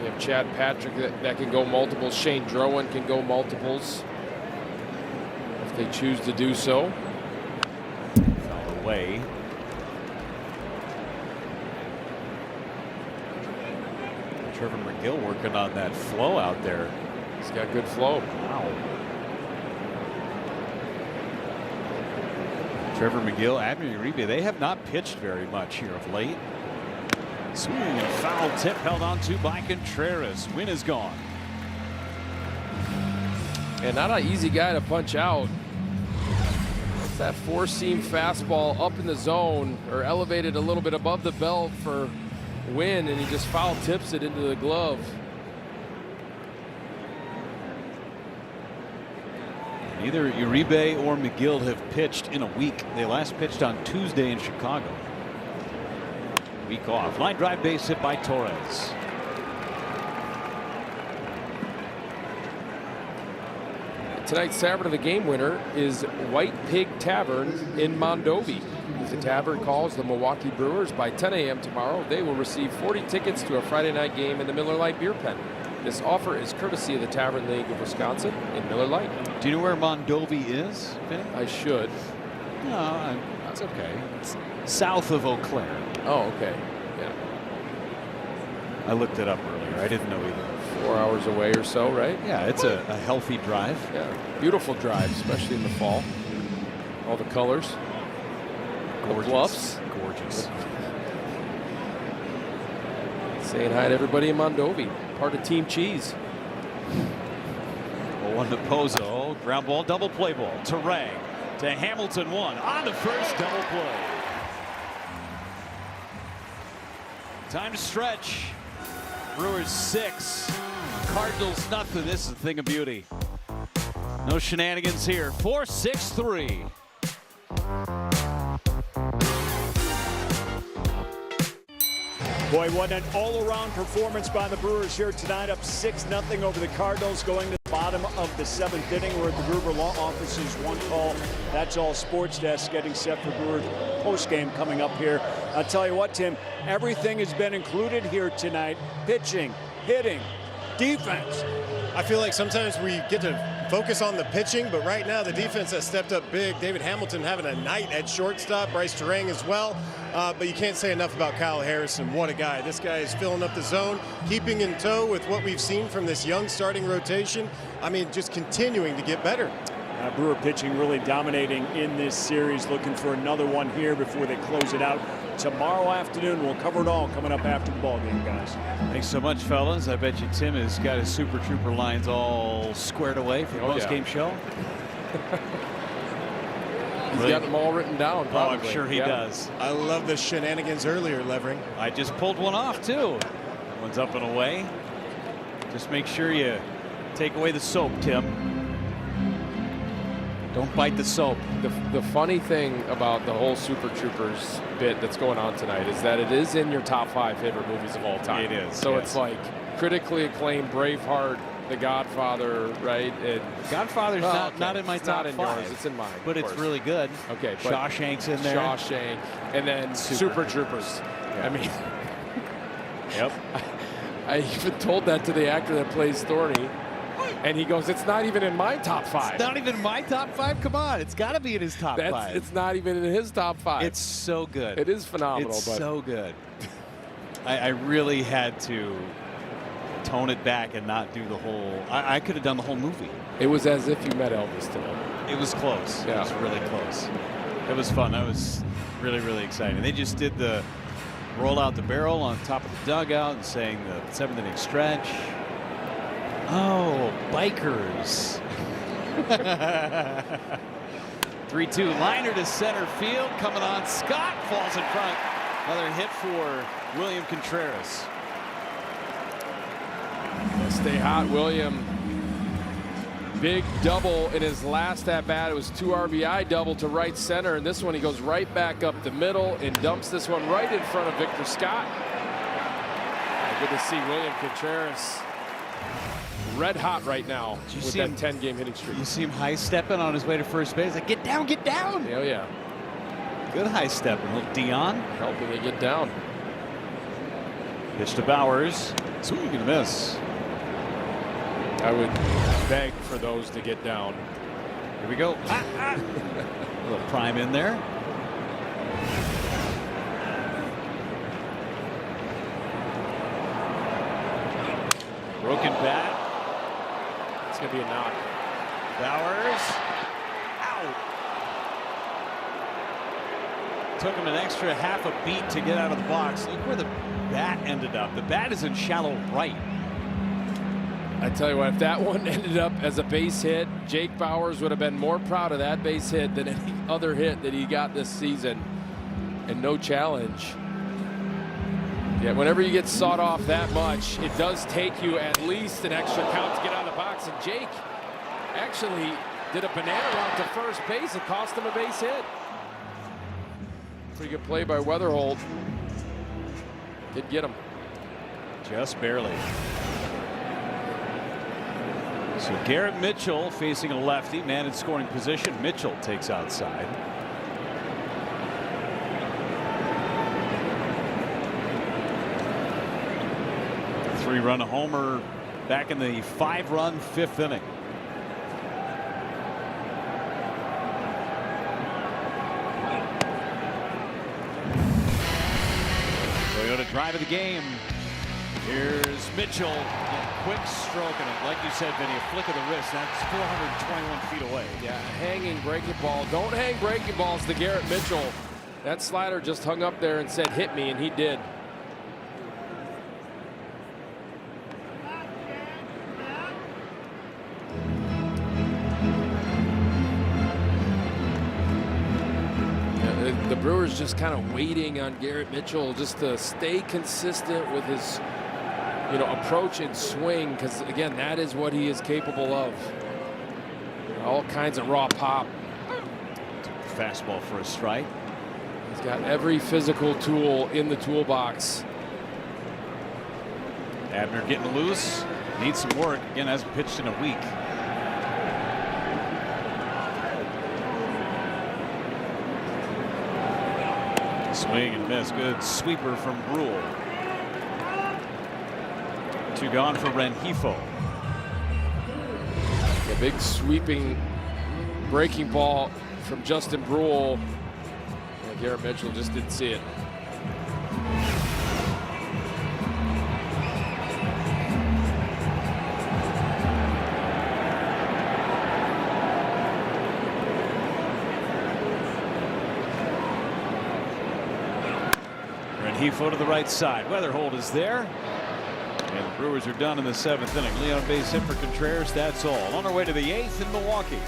You have Chad Patrick that can go multiples. Shane Drowan can go multiples if they choose to do so. Fouled away. Trevor McGill working on that flow out there. He's got good flow. Wow. Trevor McGill, Abner Uribe, they have not pitched very much here of late. Swing and foul tip held on to by Contreras. Win is gone. And not an easy guy to punch out. It's that four-seam fastball up in the zone or elevated a little bit above the belt for Win, and he just foul tips it into the glove. Neither Uribe or McGill have pitched in a week. They last pitched on Tuesday in Chicago. Week off. Line drive base hit by Torres. Tonight's Tavern of the Game winner is White Pig Tavern in Mondovi. The tavern calls the Milwaukee Brewers by 10 a.m. tomorrow. They will receive 40 tickets to a Friday night game in the Miller Lite Beer Pen. This offer is courtesy of the Tavern League of Wisconsin in Miller Lite. Do you know where Mondovi is, Vinny? I should. No, that's okay. It's south of Eau Claire. Oh, okay. Yeah. I looked it up earlier. I didn't know either. 4 hours away or so, right? Yeah, it's a healthy drive. Yeah, beautiful drive, especially in the fall. All the colors. Gorgeous. Bluffs. Gorgeous. Saying hi to everybody in Mondovi. Part of Team Cheese. 0-1 to Pozo. Ground ball, double play ball. Terang to Hamilton, one. On the first, double play. Time to stretch. Brewers 6. Cardinals nothing. This is a thing of beauty. No shenanigans here. 4-6-3. Boy, what an all-around performance by the Brewers here tonight, up 6-0 over the Cardinals, going to the bottom of the 7th inning. We're at the Gruber Law Office's One Call. That's All Sports Desk getting set for Brewers post-game coming up here. I'll tell you what, Tim, everything has been included here tonight. Pitching, hitting, defense. I feel like sometimes we get to focus on the pitching, but right now the defense has stepped up big. David Hamilton having a night at shortstop, Bryce Terang as well. But you can't say enough about Kyle Harrison. What a guy. This guy is filling up the zone, keeping in tow with what we've seen from this young starting rotation. I mean, just continuing to get better. Brewer pitching really dominating in this series, looking for another one here before they close it out tomorrow afternoon. We'll cover it all coming up after the ball game, guys. Thanks so much, fellas. I bet you Tim has got his Super Trooper lines all squared away for the post-game show. He's got them all written down, probably. Oh, I'm sure he does. I love the shenanigans earlier, Levering. I just pulled one off, too. That one's up and away. Just make sure you take away the soap, Tim. Don't bite the soap. The funny thing about the whole Super Troopers bit that's going on tonight is that it is in your top 5 favorite movies of all time. It is. So yes. It's like critically acclaimed Braveheart, The Godfather, right? Godfather's not in my top 5. Yours. It's in mine. But it's really good. Okay. Shawshank's in there. Shawshank. And then Super Troopers. Yeah. I mean. Yep. I even told that to the actor that plays Thorny. And he goes, it's not even in my top 5. It's not even in my top 5? Come on. It's got to be in his top 5. It's not even in his top 5. It's so good. It is phenomenal. It's so good. I really had to tone it back and not do the whole. I could have done the whole movie. It was as if you met Elvis today. It was close. Yeah. It was really close. It was fun. That was really, really exciting. They just did the roll out the barrel on top of the dugout and saying the 7th inning stretch. Oh, bikers. 3-2 liner to center field. Coming on. Scott falls in front. Another hit for William Contreras. Stay hot, William. Big double in his last at bat. It was 2 RBI double to right center. And this one, he goes right back up the middle and dumps this one right in front of Victor Scott. Good to see William Contreras red hot right now with that 10-game hitting streak. You see him high stepping on his way to first base. Like, get down, get down. Hell yeah. Good high stepping. Little Dion helping it get down. Pitch to Bowers. Swing and a miss. I would beg for those to get down. Here we go. A little prime in there. Broken bat. It's going to be a knock. Bowers. Out. Took him an extra half a beat to get out of the box. Look where the bat ended up. The bat is in shallow right. I tell you what, if that one ended up as a base hit, Jake Bowers would have been more proud of that base hit than any other hit that he got this season. And no challenge. Yeah, whenever you get sawed off that much, it does take you at least an extra count to get out of the box. And Jake actually did a banana route to first base. It cost him a base hit. Pretty good play by Weatherholt. Did get him. Just barely. So Garrett Mitchell facing a lefty, man in scoring position. Mitchell takes outside. Three-run homer back in the 5-run 5th inning. Toyota drive of the game. Here's Mitchell. Quick stroke, and like you said, Vinny, a flick of the wrist. That's 421 feet away. Yeah, hanging breaking ball. Don't hang breaking balls to Garrett Mitchell. That slider just hung up there and said, hit me, and he did. The Brewers just kind of waiting on Garrett Mitchell just to stay consistent with his approach and swing, because again, that is what he is capable of. All kinds of raw pop. Fastball for a strike. He's got every physical tool in the toolbox. Abner getting loose. Needs some work. Again, hasn't pitched in a week. Swing and miss. Good sweeper from Brule. 2 gone for Rengifo. A big sweeping breaking ball from Justin Brule. And Garrett Mitchell just didn't see it. Rengifo to the right side. Weatherholt is there. And the Brewers are done in the 7th inning. Leon base hit for Contreras. That's all. On our way to the 8th in Milwaukee.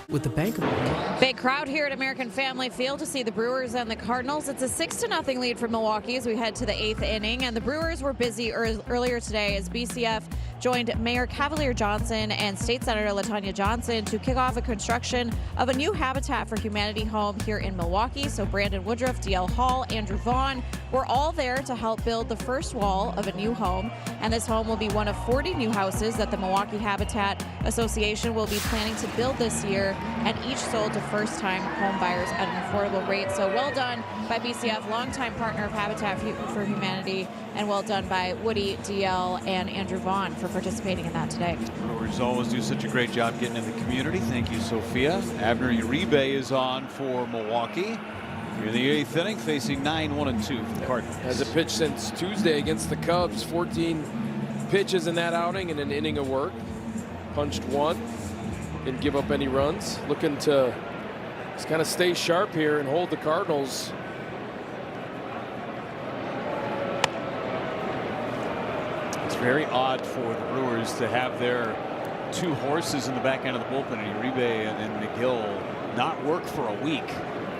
With the Bank of Big crowd here at American Family Field to see the Brewers and the Cardinals. It's a 6-0 lead for Milwaukee as we head to the 8th inning. And the Brewers were busy earlier today as BCF joined Mayor Cavalier Johnson and State Senator LaTanya Johnson to kick off a construction of a new Habitat for Humanity home here in Milwaukee. So Brandon Woodruff, DL Hall, Andrew Vaughn were all there to help build the first wall of a new home. And this home will be one of 40 new houses that the Milwaukee Habitat Association will be planning to build this year, and each sold to first-time home buyers at an affordable rate. So well done by BCF, longtime partner of Habitat for Humanity, and well done by Woody, DL, and Andrew Vaughn for participating in that today. Brewers always do such a great job getting in the community. Thank you, Sophia. Abner Uribe is on for Milwaukee. Here in the 8th inning, facing 9-1-2 for the Cardinals. Hasn't pitched since Tuesday against the Cubs. 14 pitches in that outing and an inning of work. Punched 1. Didn't give up any runs. Looking to just kind of stay sharp here and hold the Cardinals. It's very odd for the Brewers to have their 2 horses in the back end of the bullpen, Uribe and McGill, not work for a week.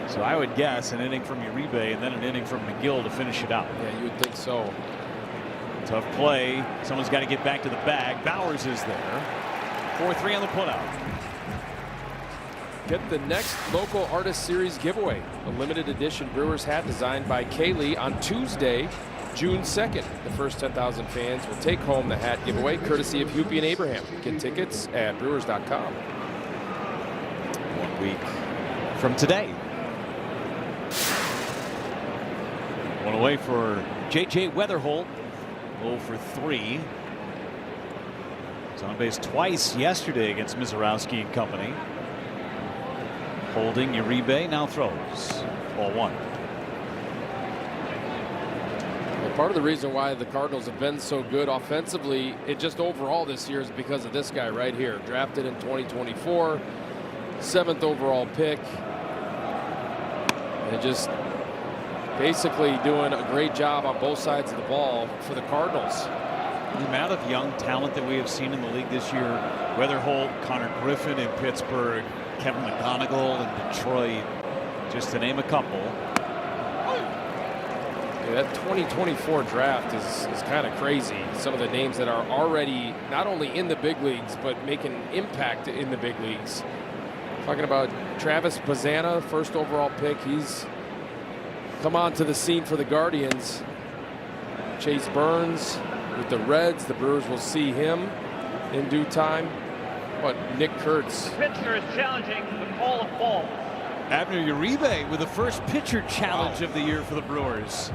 So I would guess an inning from Uribe and then an inning from McGill to finish it out. Yeah, you would think so. Tough play. Someone's got to get back to the bag. Bowers is there. 4-3 on the putout. Get the next local artist series giveaway. A limited edition Brewers hat designed by Kaylee on Tuesday. June 2nd. The first 10,000 fans will take home the hat giveaway, courtesy of Hupie and Abraham. Get tickets at Brewers.com. 1 week from today. One away for J.J. Weatherholt. 0 for 3. He's on base twice yesterday against Mizorowski and company. Holding Uribe now throws. Ball 1. Well, part of the reason why the Cardinals have been so good offensively, it just overall this year, is because of this guy right here. Drafted in 2024, 7th overall pick. And just basically doing a great job on both sides of the ball for the Cardinals. The amount of young talent that we have seen in the league this year, Weatherholt, Connor Griffin in Pittsburgh, Kevin McGonigal in Detroit, just to name a couple. Yeah, that 2024 draft is kind of crazy. Some of the names that are already not only in the big leagues, but making an impact in the big leagues. Talking about Travis Bazzana, 1st overall pick. He's come onto the scene for the Guardians. Chase Burns with the Reds. The Brewers will see him in due time. But Nick Kurtz. The pitcher is challenging the call of ball. Abner Uribe with the first pitcher challenge of the year for the Brewers.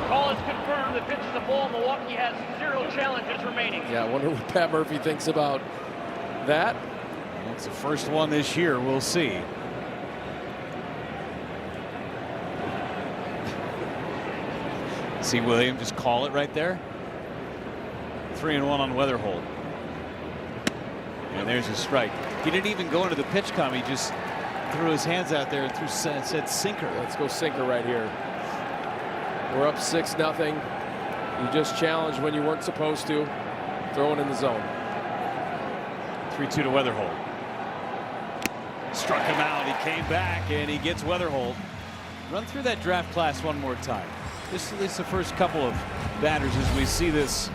Call is confirmed. The pitch is a ball. Milwaukee has 0 challenges remaining. Yeah, I wonder what Pat Murphy thinks about that. Well, it's the first one this year. We'll see. See William just call it right there. 3-1 on Weatherholt. And there's a strike. He didn't even go into the pitch count. He just threw his hands out there and said sinker. Let's go sinker right here. We're up 6-0. You just challenged when you weren't supposed to. Throwing in the zone. 3-2 to Weatherholt. Struck him out. He came back and he gets Weatherholt. Run through that draft class one more time. This is the first couple of batters as we see this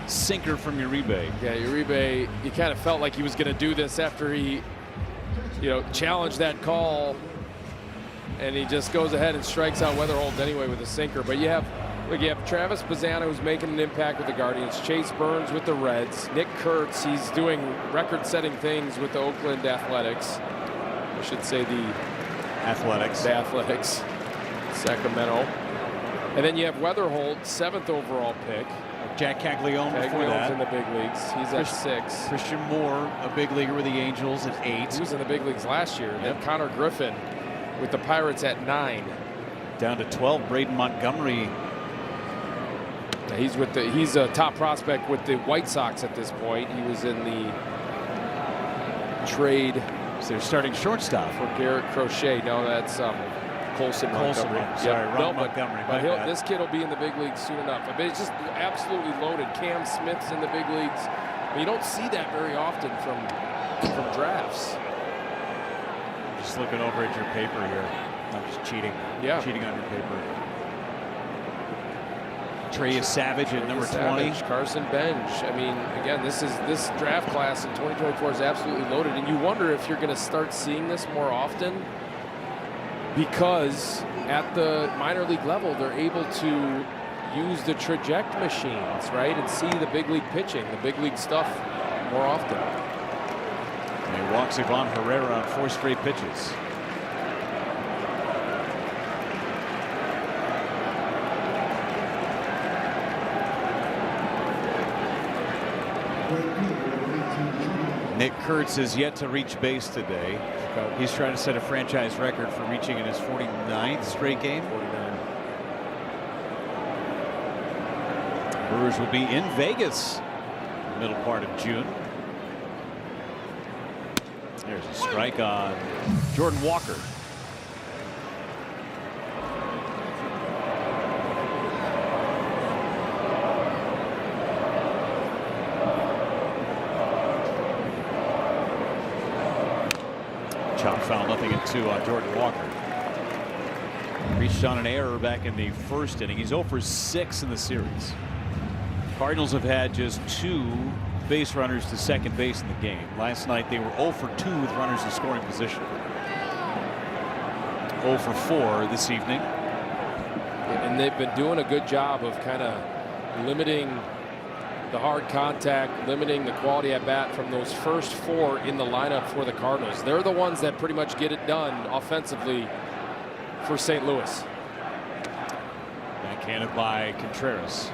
sinker from Uribe. Yeah, Uribe, he kind of felt like he was going to do this after he, challenged that call, and he just goes ahead and strikes out Weatherholt anyway with a sinker. But you have Travis Bazzana, who's making an impact with the Guardians. Chase Burns with the Reds. Nick Kurtz, he's doing record-setting things with the Oakland Athletics. I should say the Athletics. The Athletics. Sacramento. And then you have Weatherholt, 7th overall pick. Jack Caglione before that. In the big leagues. He's at 6. Christian Moore, a big leaguer with the Angels, at 8. He was in the big leagues last year. Yep. Then Connor Griffin with the Pirates at 9. Down to 12, Braden Montgomery. He's a top prospect with the White Sox at this point. He was in the trade. So they're starting shortstop for Garrett Crochet. No, that's Colson Montgomery. Sorry, Ron Montgomery. But this kid will be in the big leagues soon enough. I mean, it's just absolutely loaded. Cam Smith's in the big leagues. I mean, you don't see that very often from drafts. Just looking over at your paper here. I'm just cheating. Yeah. Cheating on your paper. Trey Savage at number 20. Carson Bench. I mean, again, this draft class in 2024 is absolutely loaded, and you wonder if you're going to start seeing this more often, because at the minor league level, they're able to use the traject machines, right, and see the big league pitching, the big league stuff more often. And he walks Ivan Herrera on 4 straight pitches. Nick Kurtz is yet to reach base today. He's trying to set a franchise record for reaching in his 49th straight game. 49. Brewers will be in Vegas middle part of June. There's a strike on Jordan Walker. Chop foul, 0-2 on Jordan Walker. Reached on an error back in the first inning. He's 0 for 6 in the series. Cardinals have had just 2 base runners to second base in the game. Last night they were 0 for 2 with runners in scoring position. 0 for 4 this evening. And they've been doing a good job of kind of limiting the hard contact, limiting the quality at bat from those first 4 in the lineup for the Cardinals. They're the ones that pretty much get it done offensively for St. Louis. Backhanded by Contreras.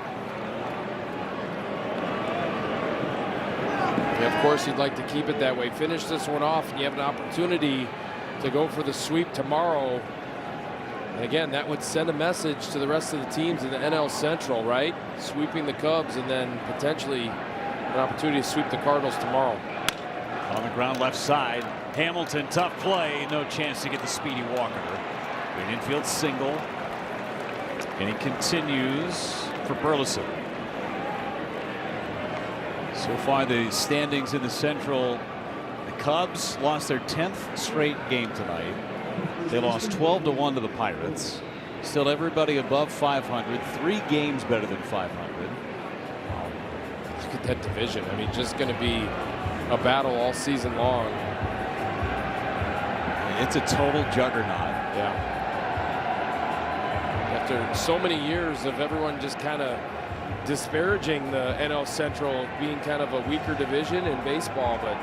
Yeah, of course, you'd like to keep it that way. Finish this one off, and you have an opportunity to go for the sweep tomorrow. And again, that would send a message to the rest of the teams in the NL Central, right? Sweeping the Cubs and then potentially an opportunity to sweep the Cardinals tomorrow. On the ground left side, Hamilton, tough play, no chance to get the speedy Walker. Great infield single, and he continues for Burleson. So far the standings in the Central, the Cubs lost their 10th straight game tonight. They lost 12-1 to the Pirates. Still everybody above 500, 3 games better than 500. Look at that division. I mean, just going to be a battle all season long. It's a total juggernaut. Yeah. After so many years of everyone just kind of disparaging the NL Central being kind of a weaker division in baseball, but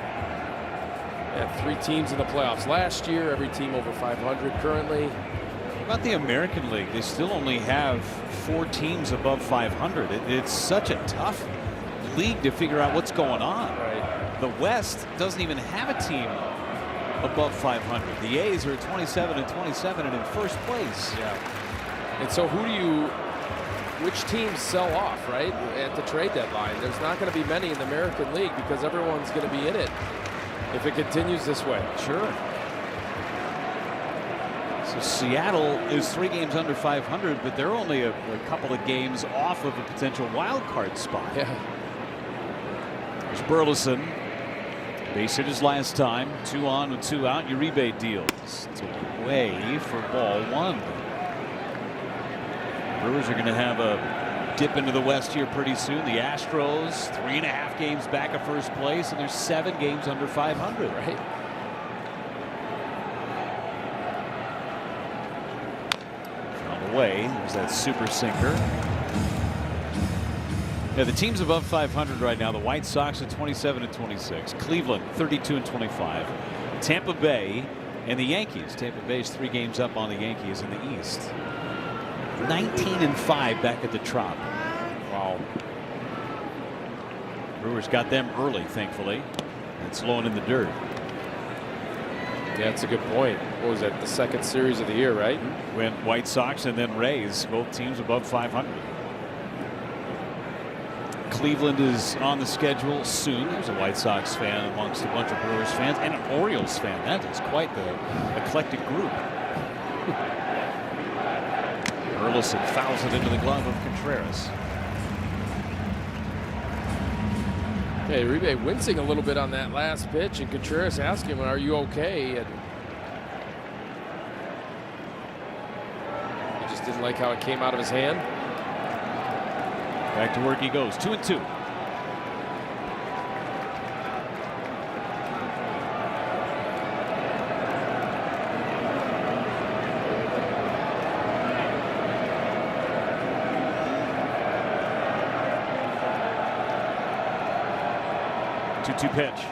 yeah, 3 teams in the playoffs last year, every team over 500 currently. What about the American League? They still only have 4 teams above 500. It's such a tough league to figure out what's going on. Right. The West doesn't even have a team above 500. The A's are at 27-27 and in first place. Yeah. And so which teams sell off, right, at the trade deadline? There's not going to be many in the American League because everyone's going to be in it if it continues this way. Sure. So Seattle is 3 games under 500, but they're only a couple of games off of a potential wild card spot. Yeah. There's Burleson. Base hit his last time. 2 on and 2 out. Uribe deals. It's away for ball 1. Brewers are going to have a dip into the West here pretty soon. The Astros 3.5 games back of first place, and they're 7 games under 500. Right. Found away. There's that super sinker. Yeah, the teams above 500 right now. The White Sox at 27-26. Cleveland 32-25. Tampa Bay and the Yankees. Tampa Bay's 3 games up on the Yankees in the East. 19-5 back at the Trop. Wow. Brewers got them early, thankfully. It's low in the dirt. Yeah, that's a good point. What was that? The 2nd series of the year, right? Went White Sox and then Rays. Both teams above 500. Cleveland is on the schedule soon. There's a White Sox fan amongst a bunch of Brewers fans and an Orioles fan. That is quite the eclectic group. Burleson fouls it into the glove of Contreras. Hey, Uribe wincing a little bit on that last pitch, and Contreras asking him, "Are you okay?" And he just didn't like how it came out of his hand. Back to work he goes. 2-2. Pitch.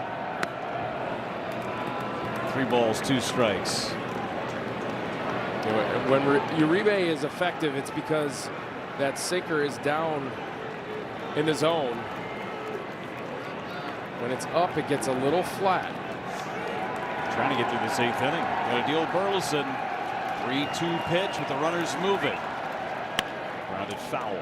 3 balls, 2 strikes. When Uribe is effective, it's because that sinker is down in the zone. When it's up, it gets a little flat. Trying to get through this 8th inning. Got a deal Burleson. 3-2 pitch with the runners moving. Grounded foul.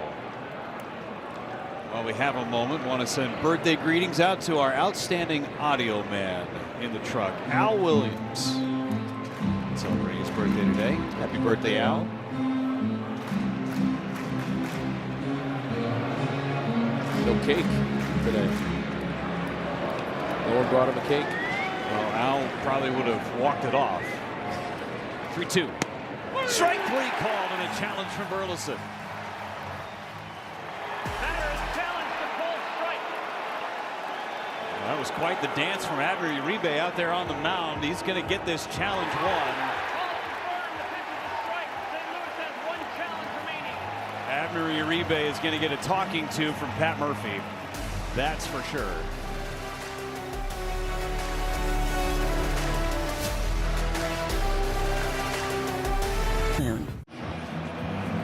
While we have a moment, want to send birthday greetings out to our outstanding audio man in the truck, Al Williams. Celebrating his birthday today. Happy birthday, Al. No cake today. No one brought him a cake. Well, Al probably would have walked it off. 3-2. Strike 3 called and a challenge from Burleson. That was quite the dance from Adler Uribe out there on the mound. He's going to get this challenge won. Abner Uribe is going to get a talking to from Pat Murphy. That's for sure.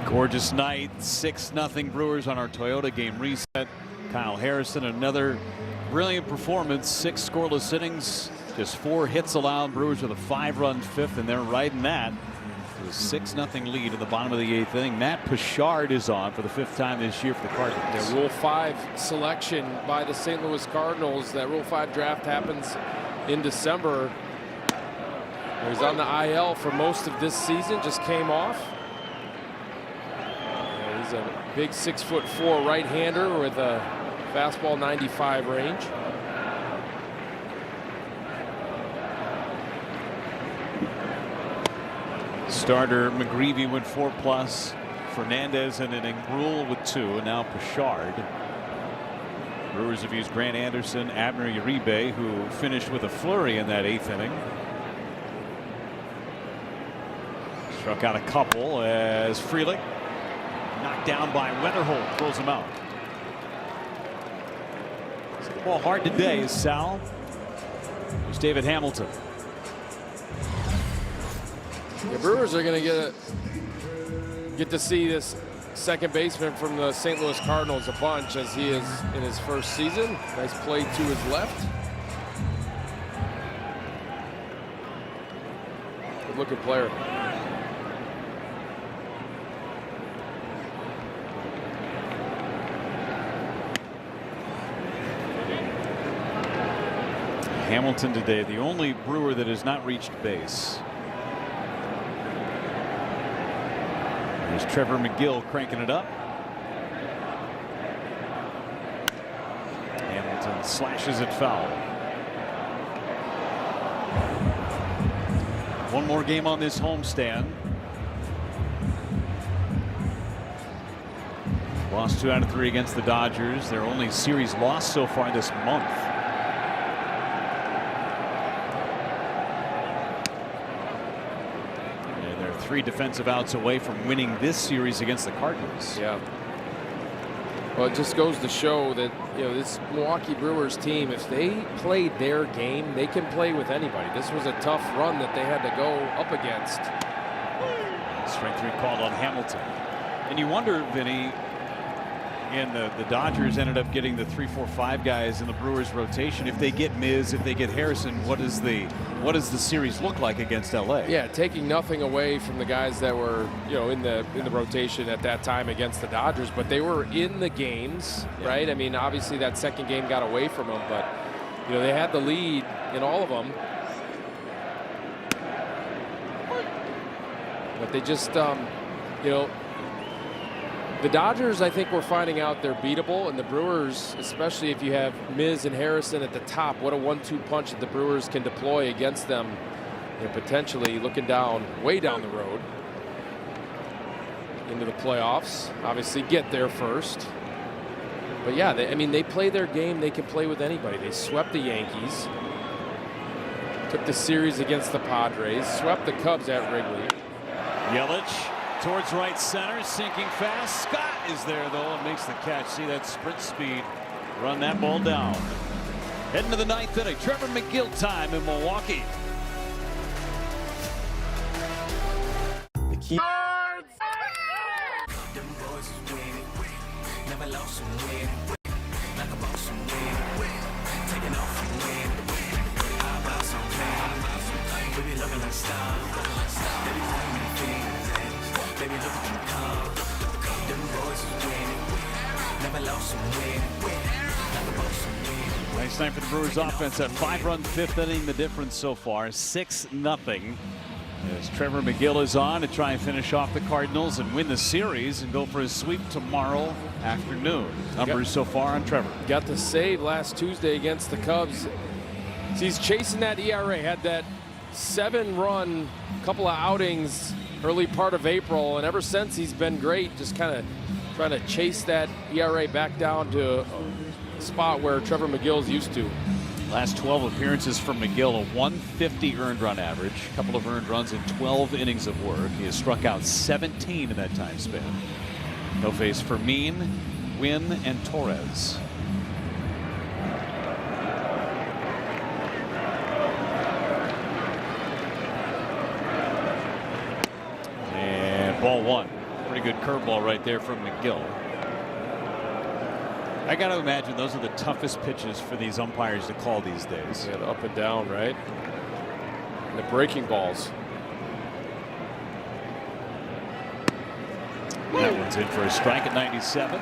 Gorgeous night. 6-0 Brewers on our Toyota game reset. Kyle Harrison, another brilliant performance. 6 scoreless innings, just 4 hits allowed. Brewers with a 5-run fifth, and they're riding that. A 6-0 lead in the bottom of the 8th inning. Matt Pichard is on for the 5th time this year for the Cardinals. The Rule 5 selection by the St. Louis Cardinals. That Rule 5 draft happens in December. He's on the IL for most of this season, just came off. He's a big 6'4" right-hander with a fastball 95 range. Starter McGreevy went 4+. Fernandez in an inning. Brule with 2, and now Pichard. Brewers have used Grant Anderson, Abner Uribe, who finished with a flurry in that 8th inning. Struck out a couple as Frelick, knocked down by Wetterholt, throws him out. It's the ball hard today is Sal. There's David Hamilton. The Brewers are going to get to see this second baseman from the St. Louis Cardinals a bunch, as he is in his first season. Nice play to his left. Good looking player. Hamilton today, the only Brewer that has not reached base. There's Trevor McGill cranking it up. Hamilton slashes it foul. One more game on this homestand. Lost 2 out of 3 against the Dodgers. Their only series loss so far this month. And they're 3 defensive outs away from winning this series against the Cardinals. Yeah. Well, it just goes to show that, you know, this Milwaukee Brewers team, if they played their game, they can play with anybody. This was a tough run that they had to go up against. Strike 3 called on Hamilton. And you wonder, Vinny, again, the Dodgers ended up getting the 3, 4, 5 guys in the Brewers rotation. If they get Miz, if they get Harrison, what does the series look like against LA? Yeah, taking nothing away from the guys that were, you know, in the rotation at that time against the Dodgers, but they were in the games, right? I mean, obviously that second game got away from them, but you know, they had the lead in all of them. But they just, you know, the Dodgers, I think we're finding out they're beatable, and the Brewers, especially if you have Miz and Harrison at the top, what a 1-2 punch that the Brewers can deploy against them, and potentially looking down, way down the road into the playoffs. Obviously get there first. But yeah, I mean, they play their game. They can play with anybody. They swept the Yankees, took the series against the Padres, swept the Cubs at Wrigley. Yelich towards right center, sinking fast. Scott is there though and makes the catch. See that sprint speed, run that ball down. Heading to the 9th inning. Trevor McGill time in Milwaukee. The key. Nice night for the Brewers offense. That 5-run 5th inning, the difference so far 6-0. As Trevor McGill is on to try and finish off the Cardinals and win the series and go for his sweep tomorrow afternoon. Numbers so far on Trevor. Got the save last Tuesday against the Cubs. So he's chasing that ERA. Had that 7-run couple of outings early part of April, and ever since he's been great, just kind of trying to chase that ERA back down to a spot where Trevor McGill's used to. Last 12 appearances from McGill, a 150 earned run average, a couple of earned runs in 12 innings of work. He has struck out 17 in that time span. He'll face Fermin, Wynn, and Torres. And ball one. Pretty good curveball right there from McGill. I got to imagine those are the toughest pitches for these umpires to call these days. Yeah, the up and down, right? And the breaking balls. That one's in for a strike at 97.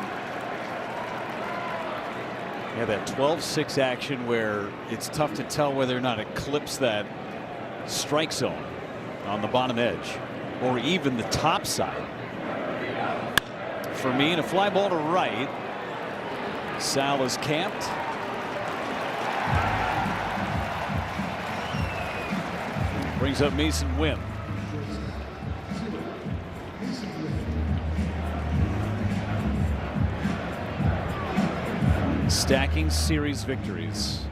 Yeah, that 12-6 action where it's tough to tell whether or not it clips that strike zone on the bottom edge or even the top side. For me, a fly ball to right. Sal is camped. Brings up Mason Wynn. Stacking series victories.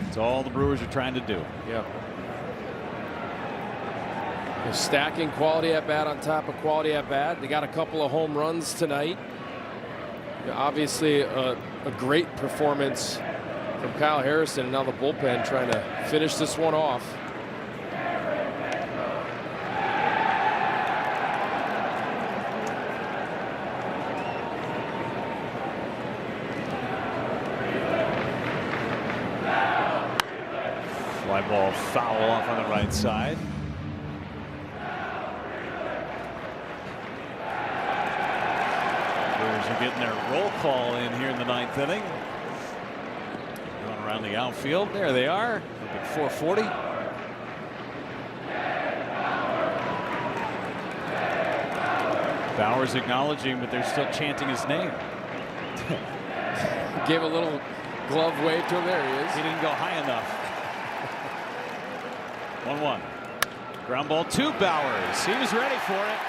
That's all the Brewers are trying to do. Yep. They're stacking quality at bat on top of quality at bat. They got a couple of home runs tonight. Obviously a great performance from Kyle Harrison, and now the bullpen trying to finish this one off. Fly ball foul off on the right side. Brewers are getting their roll call in here in the 9th inning. Going around the outfield. There they are. Up at 440. Bauer's acknowledging, but they're still chanting his name. Gave a little glove wave to him. There he is. He didn't go high enough. 1-1. Ground ball to Bauers. He was ready for it.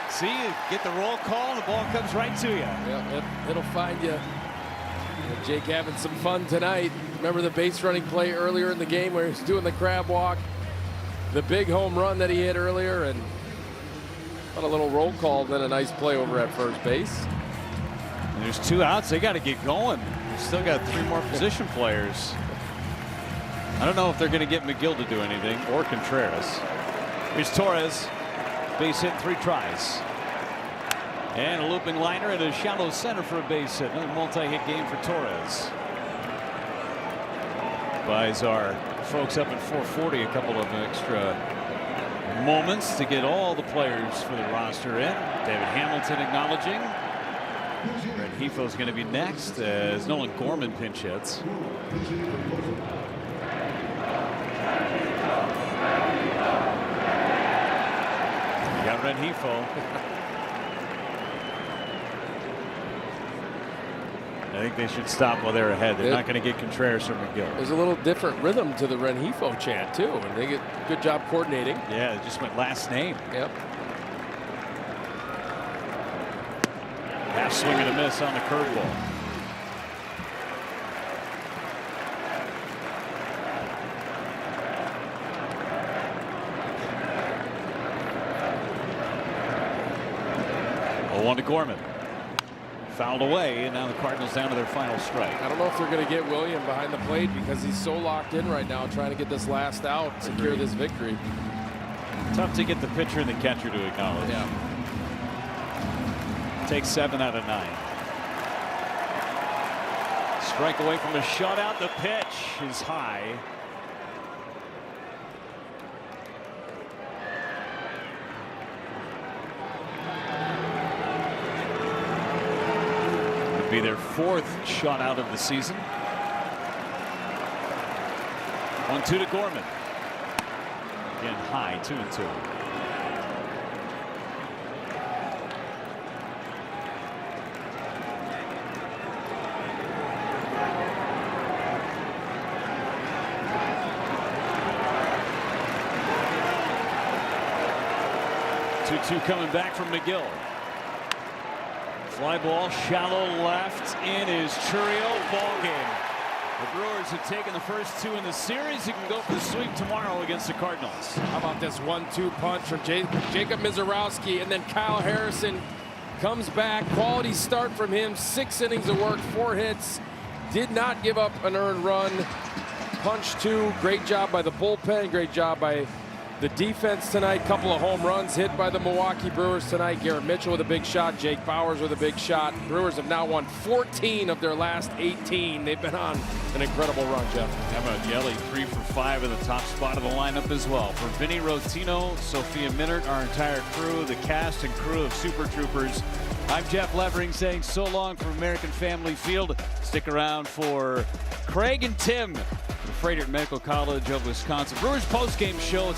See, you get the roll call and the ball comes right to you. Yeah, it'll find you. Jake having some fun tonight. Remember the base running play earlier in the game where he was doing the crab walk? The big home run that he hit earlier, and a little roll call, then a nice play over at first base. And there's 2 outs. They got to get going. They've still got 3 more position players. I don't know if they're going to get McGill to do anything, or Contreras. Here's Torres. Base hit 3 tries. And a looping liner at a shallow center for a base hit. Another multi-hit game for Torres. Buys our folks up at 440 a couple of extra moments to get all the players for the roster in. David Hamilton acknowledging. Red Hefo's going to be next as Nolan Gorman pinch hits. Got Red Hefo. I think they should stop while they're ahead. They're not going to get Contreras or McGill. There's a little different rhythm to the Ren Hefo chant too, and they get good job coordinating. Yeah, it just went last name. Yep. Half swing and a miss on the curveball. One to Gorman. Fouled away, and now the Cardinals down to their final strike. I don't know if they're going to get William behind the plate because he's so locked in right now trying to get this last out, secure this victory. Tough to get the pitcher and the catcher to acknowledge. Yeah. Takes 7 out of 9. Strike away from a shutout. The pitch is high. Be their 4th shutout of the season. 1-2 to Gorman. Again high, 2-2. Coming back from McGill. Fly ball, shallow left, in is Churio. Ball game. The Brewers have taken the first 2 in the series. You can go for the sweep tomorrow against the Cardinals. How about this 1-2 punch from Jacob Mizorowski, and then Kyle Harrison comes back. Quality start from him. 6 innings of work, 4 hits. Did not give up an earned run. Punch 2. Great job by the bullpen. Great job by the defense tonight. Couple of home runs hit by the Milwaukee Brewers tonight. Garrett Mitchell with a big shot. Jake Bauers with a big shot. Brewers have now won 14 of their last 18. They've been on an incredible run, Jeff. How about Yelly, 3 for 5 in the top spot of the lineup as well. For Vinny Rotino, Sophia Minert, our entire crew, the cast and crew of Super Troopers, I'm Jeff Levering saying so long from American Family Field. Stick around for Craig and Tim from Frederick Medical College of Wisconsin. Brewers post-game show. It's